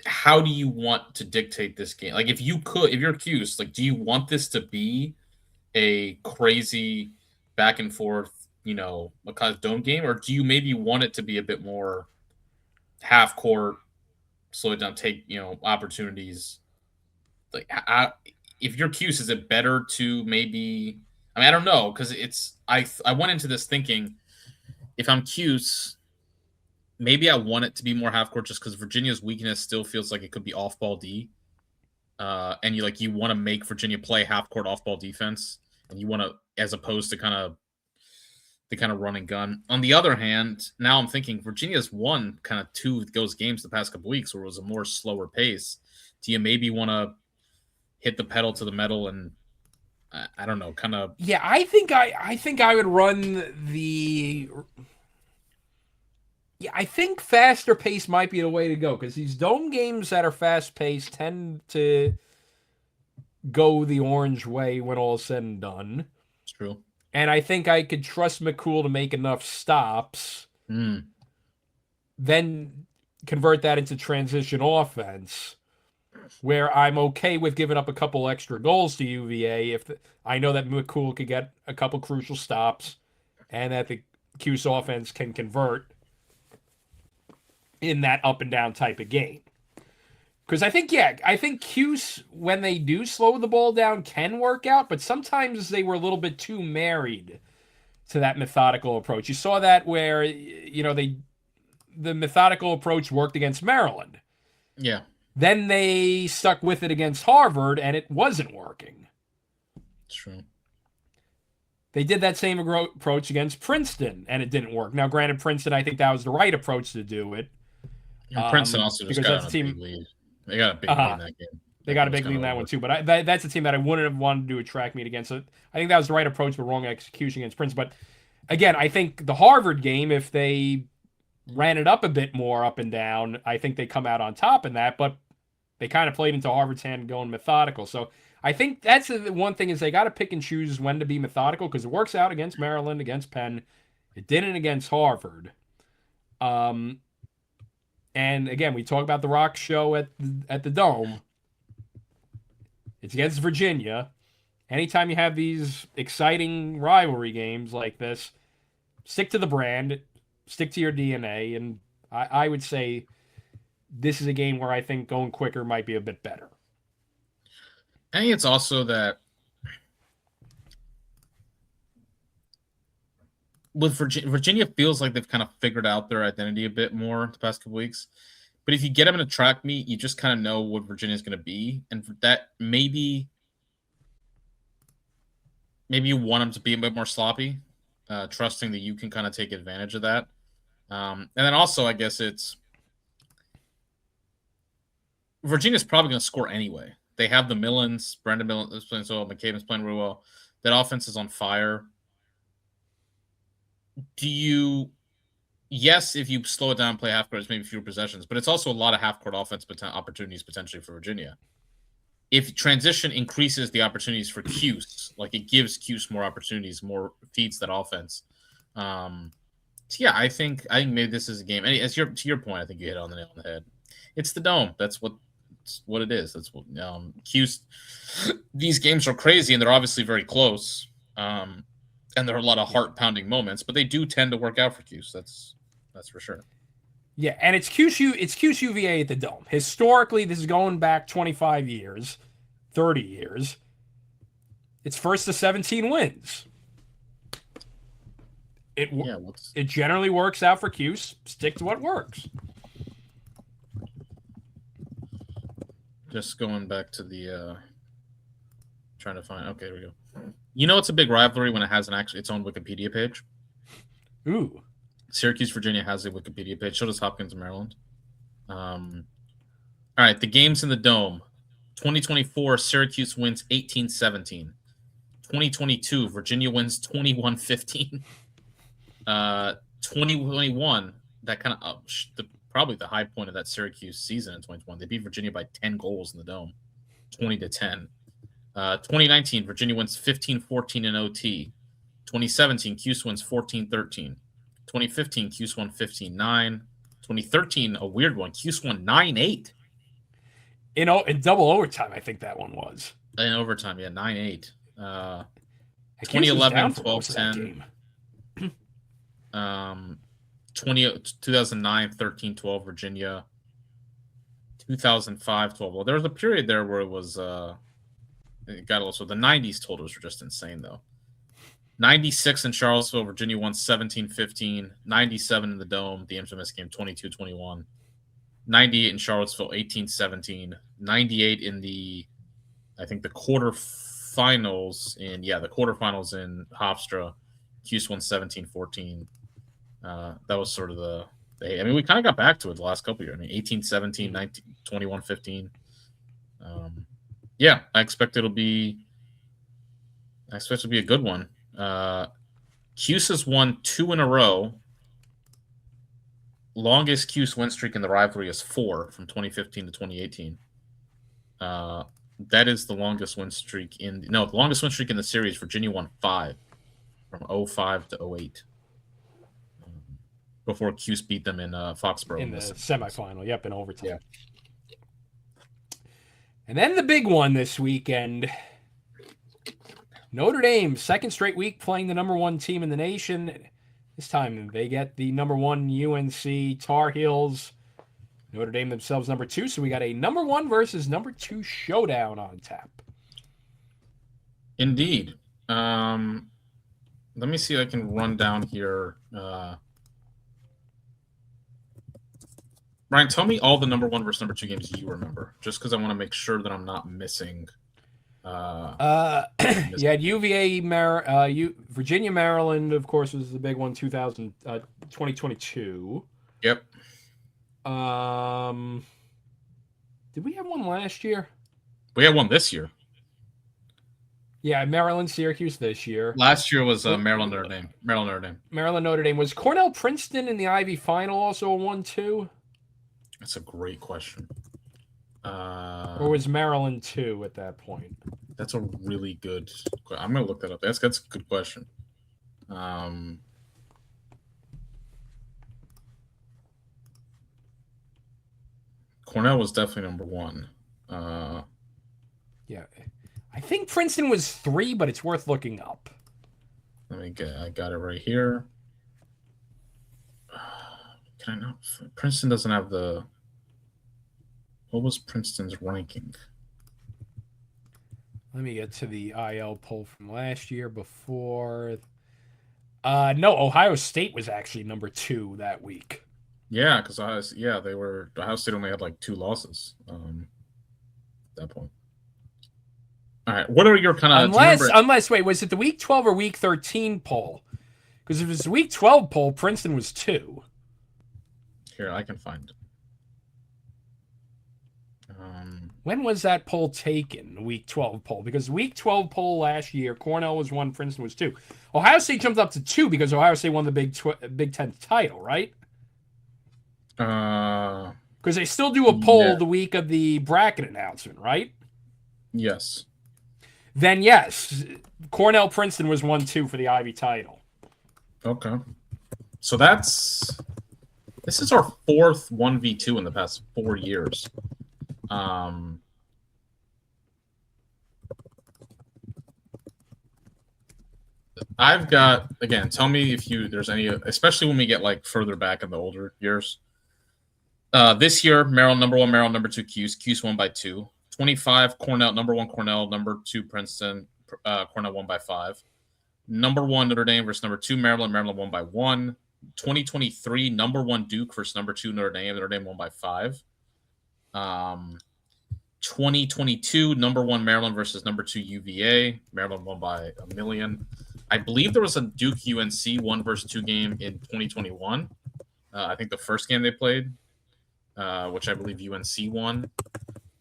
how do you want to dictate this game? Like, if you're Cuse, like, do you want this to be a crazy back and forth, a kind of Dome game, or do you maybe want it to be a bit more half court, slow it down, take opportunities? Like, if you're Cuse, is it better to maybe? I mean, I don't know, because I went into this thinking if I'm Cuse, maybe I want it to be more half court just because Virginia's weakness still feels like it could be off ball D. And you want to make Virginia play half court off ball defense, and you want to, as opposed to the kind of run and gun. On the other hand, now I'm thinking Virginia's won kind of 2 of those games the past couple weeks where it was a more slower pace. Do you maybe want to hit the pedal to the metal and I don't know, kind of? Yeah, I think I would run the. Yeah, I think faster pace might be the way to go because these dome games that are fast paced tend to go the orange way when all is said and done. It's true. And I think I could trust McCool to make enough stops, then convert that into transition offense, where I'm okay with giving up a couple extra goals to UVA if I know that McCool could get a couple crucial stops and that the Cuse offense can convert in that up and down type of game. Because I think Cuse, when they do slow the ball down, can work out, but sometimes they were a little bit too married to that methodical approach. You saw that where, the methodical approach worked against Maryland. Yeah. Then they stuck with it against Harvard, and it wasn't working. True. They did that same approach against Princeton, and it didn't work. Now, granted, Princeton, I think that was the right approach to do it. And Princeton also just got a big lead. They got a big lead in that game. They got a big lead in that one, too. But that's a team that I wouldn't have wanted to do a track meet against. So I think that was the right approach, but wrong execution against Princeton. But, again, I think the Harvard game, if they ran it up a bit more up and down, I think they come out on top in that. But they kind of played into Harvard's hand going methodical. So I think that's the one thing is they got to pick and choose when to be methodical because it works out against Maryland, against Penn. It didn't against Harvard. And again, we talk about the Rock show at the Dome. It's against Virginia. Anytime you have these exciting rivalry games like this, stick to the brand, stick to your DNA, and I would say this is a game where I think going quicker might be a bit better. I think it's also that with Virginia feels like they've kind of figured out their identity a bit more the past couple weeks. But if you get them in a track meet, you just kind of know what Virginia's going to be. And for that, maybe you want them to be a bit more sloppy, trusting that you can kind of take advantage of that. And then also, I guess it's Virginia's probably going to score anyway. They have the Millens. Brendan Millen is playing so well. McCabe's playing really well. That offense is on fire. Yes, if you slow it down, play half court, it's maybe fewer possessions, but it's also a lot of half court offense opportunities potentially for Virginia. If transition increases the opportunities for Cuse, like it gives Cuse more opportunities, more feeds that offense. So yeah, I think maybe this is a game. And to your point, I think you hit it on the nail on the head. It's the Dome. That's what it is. That's what Cuse. These games are crazy, and they're obviously very close. And there are a lot of heart-pounding moments, but they do tend to work out for Cuse. That's for sure. Yeah, and it's Cuse UVA at the Dome. Historically, this is going back 25 years, 30 years. It's first to 17 wins. It generally works out for Cuse. Stick to what works. Just going back to the trying to find. Okay, there we go. You know, it's a big rivalry when it has its own Wikipedia page. Ooh. Syracuse, Virginia has a Wikipedia page. So does Hopkins, Maryland. All right, the games in the Dome. 2024, Syracuse wins 18-17. 2022, Virginia wins 21-15. 2021, that kind of probably the high point of that Syracuse season in 2021. They beat Virginia by 10 goals in the Dome, 20-10. 2019, Virginia wins 15-14 in OT. 2017, Cuse wins 14-13. 2015, Cuse won 15-9. 2013, a weird one. Cuse won 9-8. In double overtime, I think that one was. In overtime, yeah, 9-8. 2011, 12-10. 2009, 13-12, Virginia. 2005, 12. Well, there was a period there where it was it got also the 90s totals were just insane though. 96 in Charlottesville. Virginia won 17-15. 97 in the Dome, the infamous game, 22-21. 98 in Charlottesville, 18-17. 98 in the, I think, the quarterfinals in Hofstra. Cuse won 17-14. That was sort of the I mean, we kind of got back to it the last couple of years. I mean, 18-17, 19, 21-15. Yeah, I expect it'll be a good one. Cuse has won 2 in a row. Longest Cuse win streak in the rivalry is 4 from 2015 to 2018. That is the longest win streak the longest win streak in the series. Virginia won 5 from 05 to 08. Before Cuse beat them in Foxborough in the semifinal. Yep, in overtime. Yeah. And then the big one this weekend. Notre Dame, second straight week playing the number 1 team in the nation. This time they get the number 1 UNC Tar Heels. Notre Dame themselves number 2. So we got a number 1 versus number 2 showdown on tap. Indeed. Let me see if I can run down here. Ryan, tell me all the number 1 versus number 2 games you remember, just because I want to make sure that I'm not missing. You had UVA, Virginia, Maryland, of course, was the big one, 2022. Yep. Did we have one last year? We had one this year. Yeah, Maryland, Syracuse this year. Last year was Maryland, Notre Dame. Maryland, Notre Dame. Was Cornell, Princeton in the Ivy final also a 1-2? That's a great question. Or was Maryland 2 at that point? That's a really good. I'm gonna look that up. That's a good question. Cornell was definitely number 1. Yeah, I think Princeton was 3, but it's worth looking up. I got it right here. Can I not? Princeton doesn't have the. What was Princeton's ranking? Let me get to the IL poll from last year before. No, Ohio State was actually number 2 that week. Yeah, because Ohio State only had like 2 losses at that point. All right, what are your kind of unless wait, was it the week 12 or week 13 poll? Because if it was the week 12 poll, Princeton was 2. Here, I can find it. When was that poll taken, the week 12 poll? Because week 12 poll last year, Cornell was 1, Princeton was 2. Ohio State jumped up to 2 because Ohio State won the Big Ten title, right? Because they still do a poll the week of the bracket announcement, right? Yes. Then yes, Cornell, Princeton was 1-2 for the Ivy title. Okay. So this is our 4th 1v2 in the past 4 years. I've got, again, tell me if there's any, especially when we get like further back in the older years. This year, Maryland number 1, Maryland number 2, Cuse won by 2. 25, Cornell, number 1 Cornell, number 2 Princeton, Cornell won by 5. Number 1 Notre Dame versus number 2 Maryland, Maryland won by 1. 2023, number 1 Duke versus number 2 Notre Dame won by 5. 2022, number 1 Maryland versus number 2 UVA, Maryland won by 1 million. I believe there was a Duke UNC 1 versus 2 game in 2021. I think the first game they played, which I believe UNC won.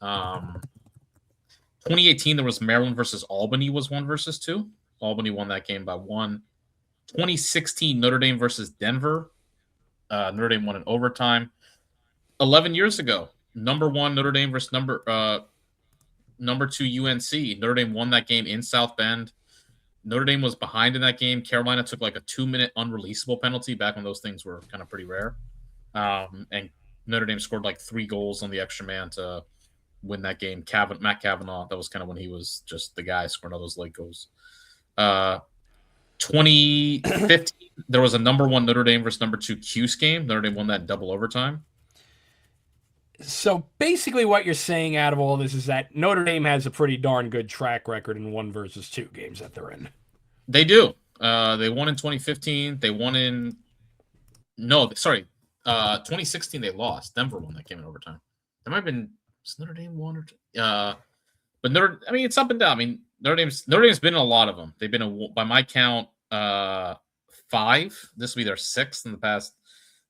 2018, there was Maryland versus Albany was 1 versus 2. Albany won that game by 1. 2016, Notre Dame versus Denver. Notre Dame won in overtime. 11 years ago, number 1 Notre Dame versus number 2 UNC. Notre Dame won that game in South Bend. Notre Dame was behind in that game. Carolina took like a 2-minute unreleasable penalty back when those things were kind of pretty rare. And Notre Dame scored like 3 goals on the extra man to win that game. Matt Cavanaugh, that was kind of when he was just the guy scoring all those late goals. 2015, there was a number 1 Notre Dame versus number 2 Cuse game. Notre Dame won that in double overtime. So basically what you're saying out of all this is that Notre Dame has a pretty darn good track record in 1 versus 2 games that they're in. They do. They won in 2015. They won in 2016 they lost. Denver won that game in overtime. That might have been Notre Dame won or but it's up and down. I mean, Notre Dame's been in a lot of them. They've been by my count 5. This will be their 6th in the past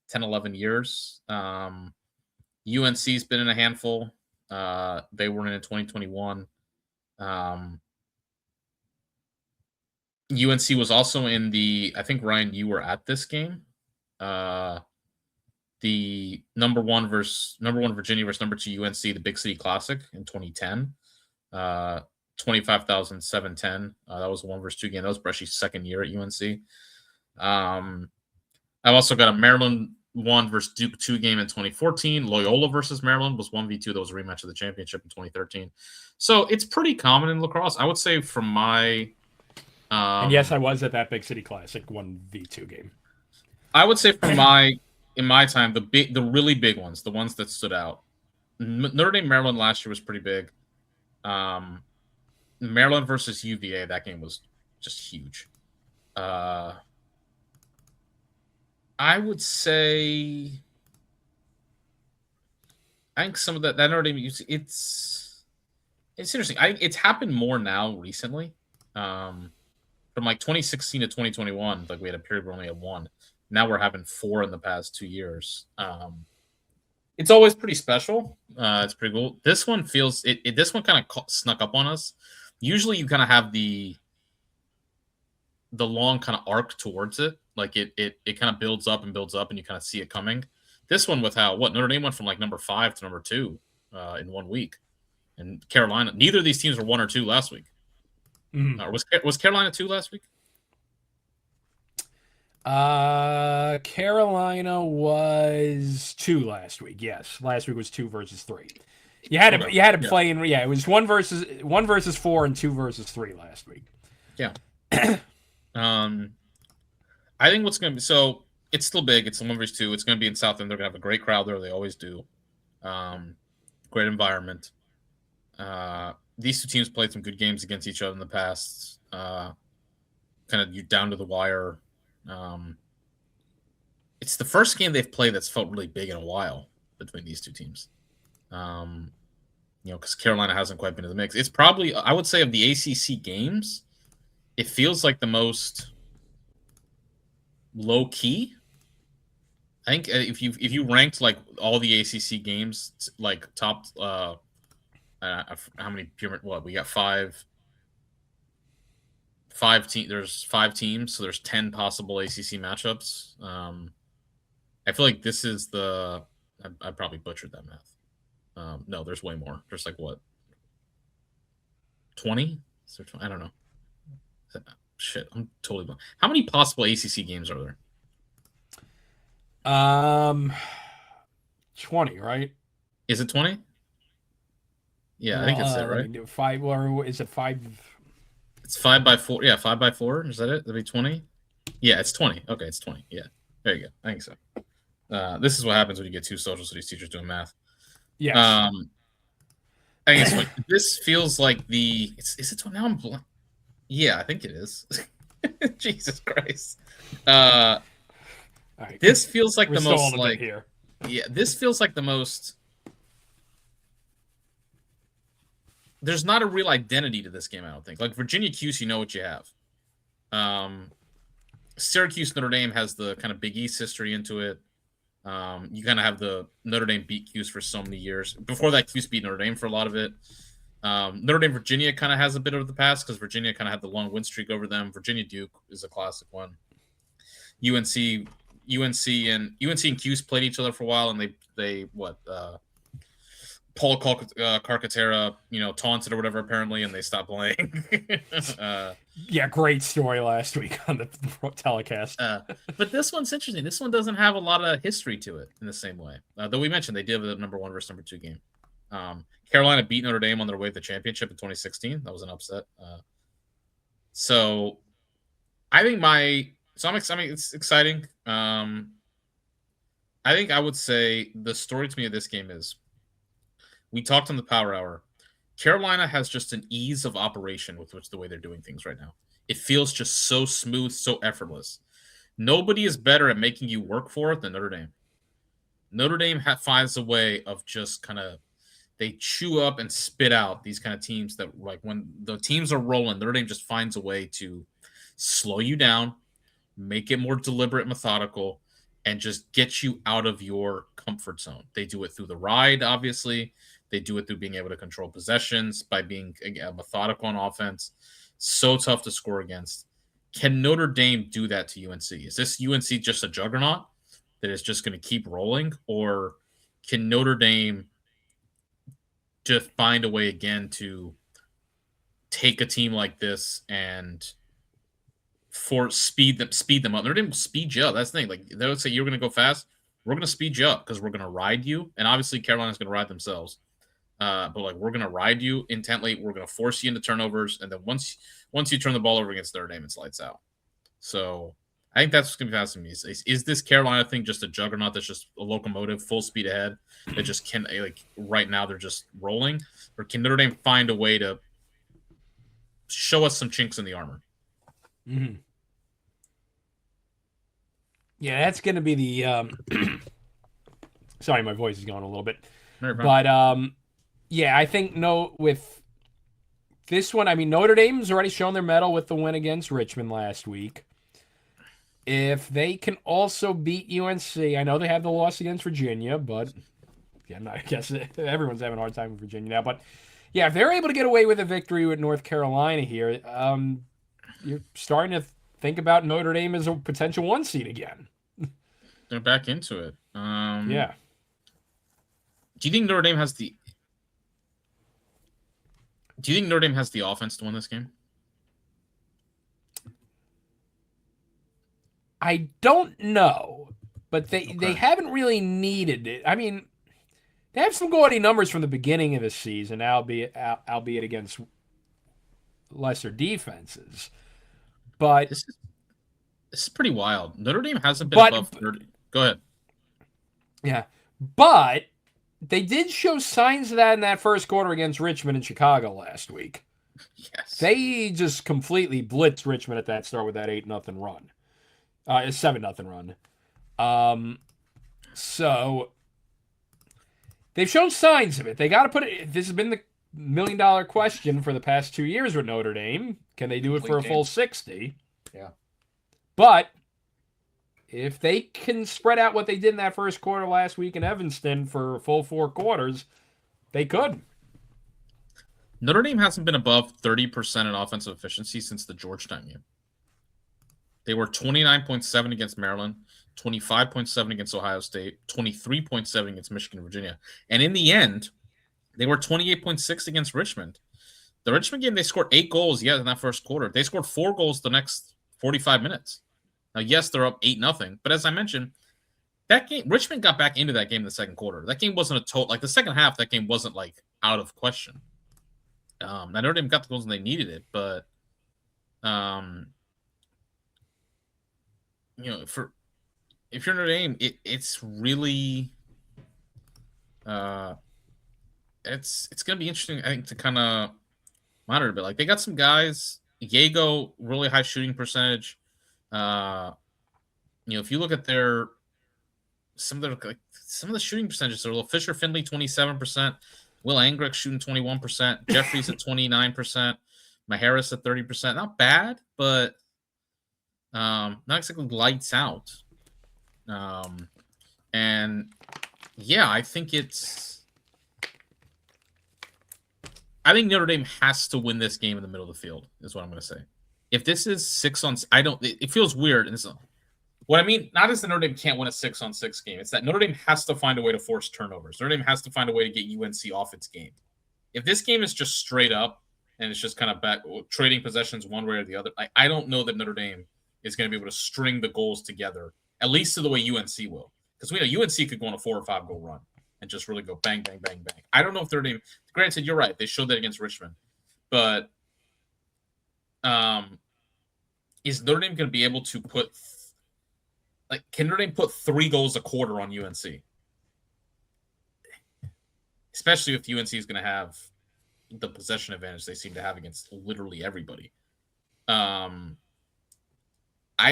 10, 11 years. UNC's been in a handful. They were in 2021. UNC was also in I think, Ryan, you were at this game. The number one Virginia versus number 2 UNC, the Big City Classic in 2010. 25,710. That was a 1 versus 2 game. That was Bresci's second year at UNC. I've also got a Maryland 1 versus Duke 2 game in 2014. Loyola versus Maryland was 1v2. That was a rematch of the championship in 2013. So it's pretty common in lacrosse. I would say from my and yes, I was at that Big City Classic 1v2 game. I would say in my time, the really big ones, the ones that stood out. Notre Dame Maryland last year was pretty big. Maryland versus UVA, that game was just huge. I would say, I think some of that Notre Dame, it's interesting. It's happened more now recently. From like 2016 to 2021, like we had a period where we only had 1. Now we're having 4 in the past 2 years. It's always pretty special. It's pretty cool. This one feels this one kind of snuck up on us. Usually, you kind of have the long kind of arc towards it. Like it kind of builds up, and you kind of see it coming. This one with Notre Dame went from like number 5 to number 2 in 1 week, and Carolina. Neither of these teams were 1 or 2 last week. Mm-hmm. Was Carolina 2 last week? Carolina was 2 last week. Yes, last week was 2 versus 3. You had to play in. Yeah, it was 1 versus 4 and 2 versus 3 last week. Yeah. I think what's going to be it's still big. It's 1 versus 2. It's going to be in South End. They're going to have a great crowd there. They always do. Great environment. These 2 teams played some good games against each other in the past. Kind of down to the wire. It's the first game they've played that's felt really big in a while between these 2 teams. Because Carolina hasn't quite been in the mix. It's probably, I would say, of the ACC games, it feels like the most low key. I think if you ranked like all the ACC games, like top, how many? What we got 5 teams. There's 5 teams, so there's 10 possible ACC matchups. I feel like this is I probably butchered that math. No, there's way more. There's like what? 20? I don't know. Shit, I'm totally blind. How many possible ACC games are there? 20, right? Is it 20? Yeah, I think it's it, right? 5, or is it 5? It's 5 by 4. Yeah, 5 by 4. Is that it? That'd be 20. Yeah, it's 20. Okay, it's 20. Yeah, there you go. I think so. This is what happens when you get 2 social studies teachers doing math. Yes. I think it's funny. This feels like is it 20? Now I'm blank. Yeah, I think it is. Jesus Christ. Right, this feels like the most like here. Yeah, this feels like the most. There's not a real identity to this game, I don't think. Like Virginia Cuse, you know what you have. Syracuse Notre Dame has the kind of Big East history into it. You kind of have the Notre Dame beat Cuse for so many years. Before that, Cuse beat Notre Dame for a lot of it. Notre Dame Virginia kind of has a bit of the past because Virginia kind of had the long win streak over them. Virginia Duke is a classic one. UNC and Cuse played each other for a while, and they Paul Carcaterra, taunted or whatever apparently, and they stopped playing. Yeah, great story last week on the telecast. But this one's interesting. This one doesn't have a lot of history to it in the same way. Though we mentioned they did have a number 1 versus number 2 game. Carolina beat Notre Dame on their way to the championship in 2016. That was an upset. So I think it's exciting. I think I would say the story to me of this game is, we talked on the Power Hour. Carolina has just an ease of operation with the way they're doing things right now. It feels just so smooth, so effortless. Nobody is better at making you work for it than Notre Dame. Notre Dame finds a way of just kind of they chew up and spit out these kind of teams that, like, when the teams are rolling, Notre Dame just finds a way to slow you down, make it more deliberate, methodical, and just get you out of your comfort zone. They do it through the ride, obviously. They do it through being able to control possessions, by being methodical on offense. So tough to score against. Can Notre Dame do that to UNC? Is this UNC just a juggernaut that is just going to keep rolling? Or can Notre Dame just find a way again to take a team like this and speed them up? They're going to speed you up. That's the thing. Like, they would say, you're going to go fast. We're going to speed you up because we're going to ride you. And obviously Carolina's going to ride themselves. But like, we're going to ride you intently. We're going to force you into turnovers. And then once you turn the ball over against Notre Dame, it's lights out. So I think that's what's going to be fascinating. Is this Carolina thing just a juggernaut that's just a locomotive, full speed ahead, that just can, like, right now they're just rolling? Or can Notre Dame find a way to show us some chinks in the armor? Mm-hmm. Yeah, that's going to be the sorry, my voice is going a little bit. But yeah, I think with this one, I mean, Notre Dame's already shown their mettle with the win against Richmond last week. If they can also beat UNC, I know they have the loss against Virginia, but yeah, I guess everyone's having a hard time with Virginia now. But yeah, if they're able to get away with a victory with North Carolina here, you're starting to think about Notre Dame as a potential 1 seed again. They're back into it. Yeah. Do you think Notre Dame has the offense to win this game? I don't know, but they haven't really needed it. I mean, they have some gaudy numbers from the beginning of the season, albeit against lesser defenses. But this is pretty wild. Notre Dame hasn't been above 30. Go ahead. Yeah, but they did show signs of that in that first quarter against Richmond and Chicago last week. Yes. They just completely blitzed Richmond at that start with that 8-0 run. A 7-0 run. So they've shown signs of it. They got to put it. This has been the $1 million question for the past 2 years with Notre Dame. Can they do it for a full 60? Yeah. But if they can spread out what they did in that first quarter last week in Evanston for a full 4 quarters, they could. Notre Dame hasn't been above 30% in offensive efficiency since the Georgetown game. They were 29.7 against Maryland, 25.7 against Ohio State, 23.7 against Michigan and Virginia. And in the end, they were 28.6 against Richmond. The Richmond game, they scored 8 goals, in that first quarter. They scored 4 goals the next 45 minutes. Now, yes, they're up 8-0, but as I mentioned, that game, Richmond got back into that game in the second quarter. That game wasn't a total, like the second half, that game wasn't like out of question. Now, Notre Dame got the goals and they needed it, but if you're Notre Dame, it's really it's going to be interesting, I think, to kind of monitor a bit. Like, they got some guys, Yago, really high shooting percentage. If you look at some of the shooting percentages, are Fisher Finley 27%, Will Angrick shooting 21%, Jeffries at 29%, Maharis at 30%. Not bad, but not exactly lights out. And yeah, I think Notre Dame has to win this game in the middle of the field, is what I'm going to say. If this is 6-on, it feels weird. And what I mean, not is that Notre Dame can't win a 6-on-6 game. It's that Notre Dame has to find a way to force turnovers. Notre Dame has to find a way to get UNC off its game. If this game is just straight up and it's just kind of back trading possessions one way or the other, I don't know that Notre Dame is going to be able to string the goals together, at least to the way UNC will. Because we know UNC could go on a 4 or 5 goal run and just really go bang, bang, bang, bang. I don't know if Notre Dame, granted, you're right, they showed that against Richmond, but is Notre Dame going to be able to can Notre Dame put 3 goals a quarter on UNC? Especially if UNC is going to have the possession advantage they seem to have against literally everybody. I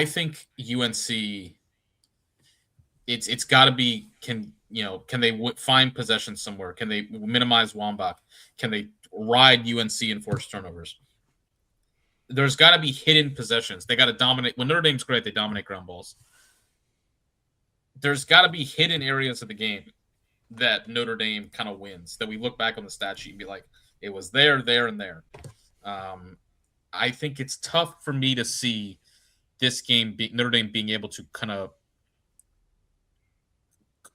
think UNC. It's got to be can they find possession somewhere? Can they minimize Wambach? Can they ride UNC and force turnovers? There's got to be hidden possessions. They got to dominate. When Notre Dame's great, they dominate ground balls. There's got to be hidden areas of the game that Notre Dame kind of wins, that we look back on the stat sheet and be like, it was there, there, and there. I think it's tough for me to see this game, Notre Dame being able to kind of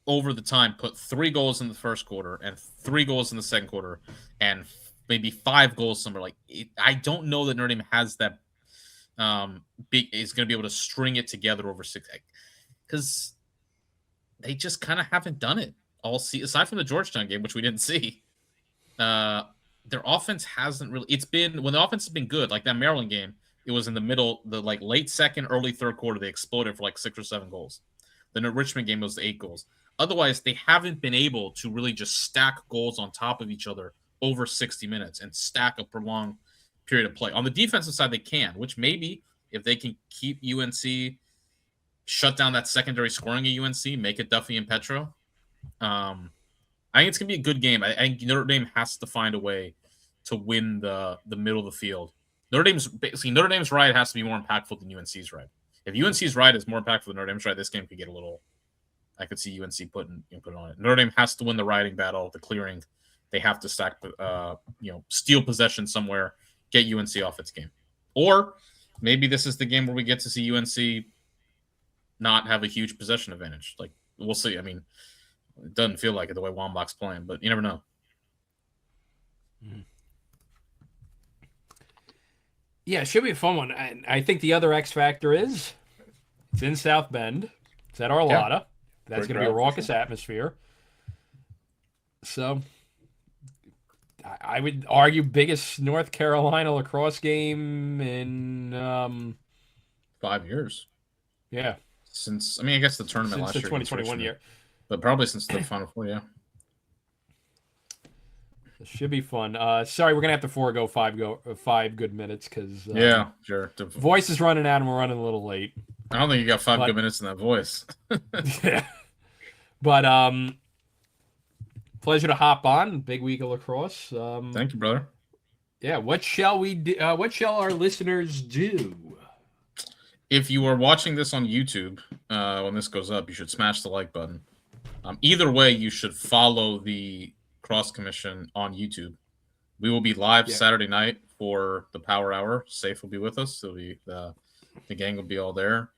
over the time put 3 goals in the first quarter and 3 goals in the second quarter and maybe 5 goals somewhere. Like I don't know that Notre Dame has that is going to be able to string it together over 6, because they just kind of haven't done it all season, aside from the Georgetown game, which we didn't see. Their offense hasn't really. It's been when the offense has been good, like that Maryland game. It was in the middle, the like late second, early third quarter. They exploded for like 6 or 7 goals. The Richmond game was 8 goals. Otherwise, they haven't been able to really just stack goals on top of each other over 60 minutes and stack a prolonged period of play. On the defensive side, they can, which maybe if they can keep UNC, shut down that secondary scoring at UNC, make it Duffy and Petro. I think it's going to be a good game. I think Notre Dame has to find a way to win the middle of the field. Notre Dame's ride has to be more impactful than UNC's ride. If UNC's ride is more impactful than Notre Dame's ride, this game could get a little. I could see UNC putting on it. Notre Dame has to win the riding battle, the clearing. They have to stack, steal possession somewhere, get UNC off its game. Or maybe this is the game where we get to see UNC not have a huge possession advantage. Like, we'll see. I mean, it doesn't feel like it the way Wambach's playing, but you never know. Yeah, it should be a fun one. I think the other X factor is it's in South Bend. It's at Arlotta. Yeah. That's going to be a raucous atmosphere. So I would argue biggest North Carolina lacrosse game in 5 years. Yeah. Since, I guess the tournament last year. Since the 2021 year. But probably since the Final Four, yeah. It should be fun. Sorry, we're going to have to forego 5 good minutes because yeah, sure. Voice is running out and we're running a little late. I don't think you got 5 good minutes in that voice. Yeah. But pleasure to hop on. Big week of lacrosse. Thank you, brother. Yeah. What shall we do? What shall our listeners do? If you are watching this on YouTube, when this goes up, you should smash the like button. Either way, you should follow the Crosse Commission on YouTube. We will be live Saturday night for the Power Hour. Safe will be with us. So the gang will be all there.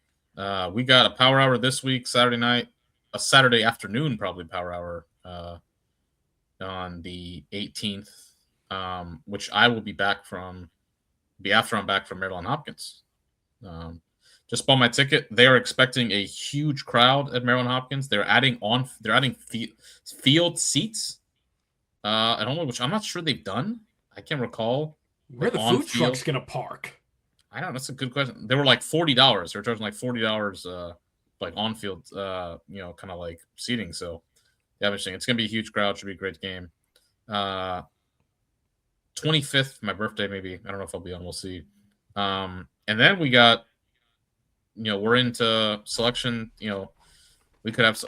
We got a Power Hour this week, Saturday night, a Saturday afternoon, probably Power Hour on the 18th, which I will be back from. After I'm back from Maryland Hopkins. Just bought my ticket. They are expecting a huge crowd at Maryland Hopkins. They're adding field seats at home, which I'm not sure they've done. I can't recall. Where the food truck's gonna park? I don't know. That's a good question. They were like $40. They were charging like $40, like on field, kind of like seating. So, yeah, interesting. It's gonna be a huge crowd. Should be a great game. 25th, my birthday, maybe. I don't know if I'll be on. We'll see. And then we got, we're into selection. We could have,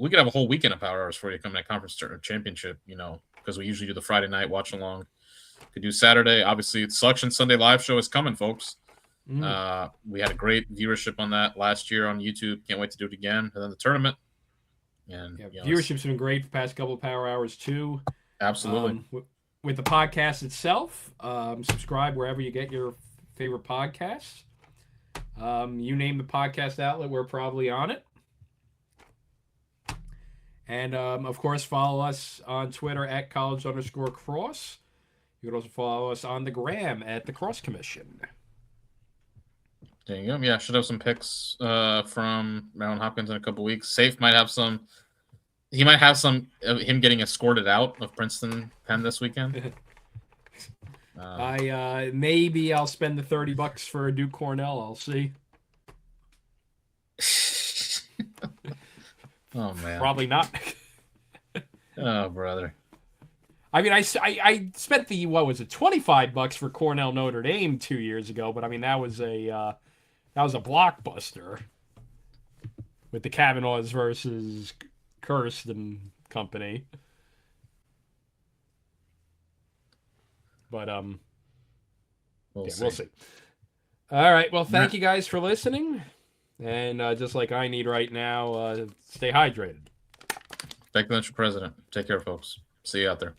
we could have a whole weekend of Power Hours for you coming to conference championship. Because we usually do the Friday night watch along. Could do Saturday. Obviously, Selection Sunday live show is coming, folks. We had a great viewership on that last year on YouTube. Can't wait to do it again. And then the tournament. And viewership's been great the past couple of Power Hours too. Absolutely. With the podcast itself, subscribe wherever you get your favorite podcasts. You name the podcast outlet, we're probably on it. And of course, follow us on Twitter at college_cross. You can also follow us on the gram at the Crosse Commission. There you go. Yeah, should have some picks from Maryland Hopkins in a couple weeks. Safe might have some. He might have some of him getting escorted out of Princeton Penn this weekend. Maybe I'll spend the $30 for a Duke Cornell. I'll see. Oh man. Probably not. Oh brother. I mean, I spent the what was it, $25 for Cornell Notre Dame 2 years ago, but I mean that was a blockbuster with the Kavanaughs versus Kirsten company. But we'll see. All right, well, thank you guys for listening, and just like I need right now, stay hydrated. Thank you, Mr. President. Take care, folks. See you out there.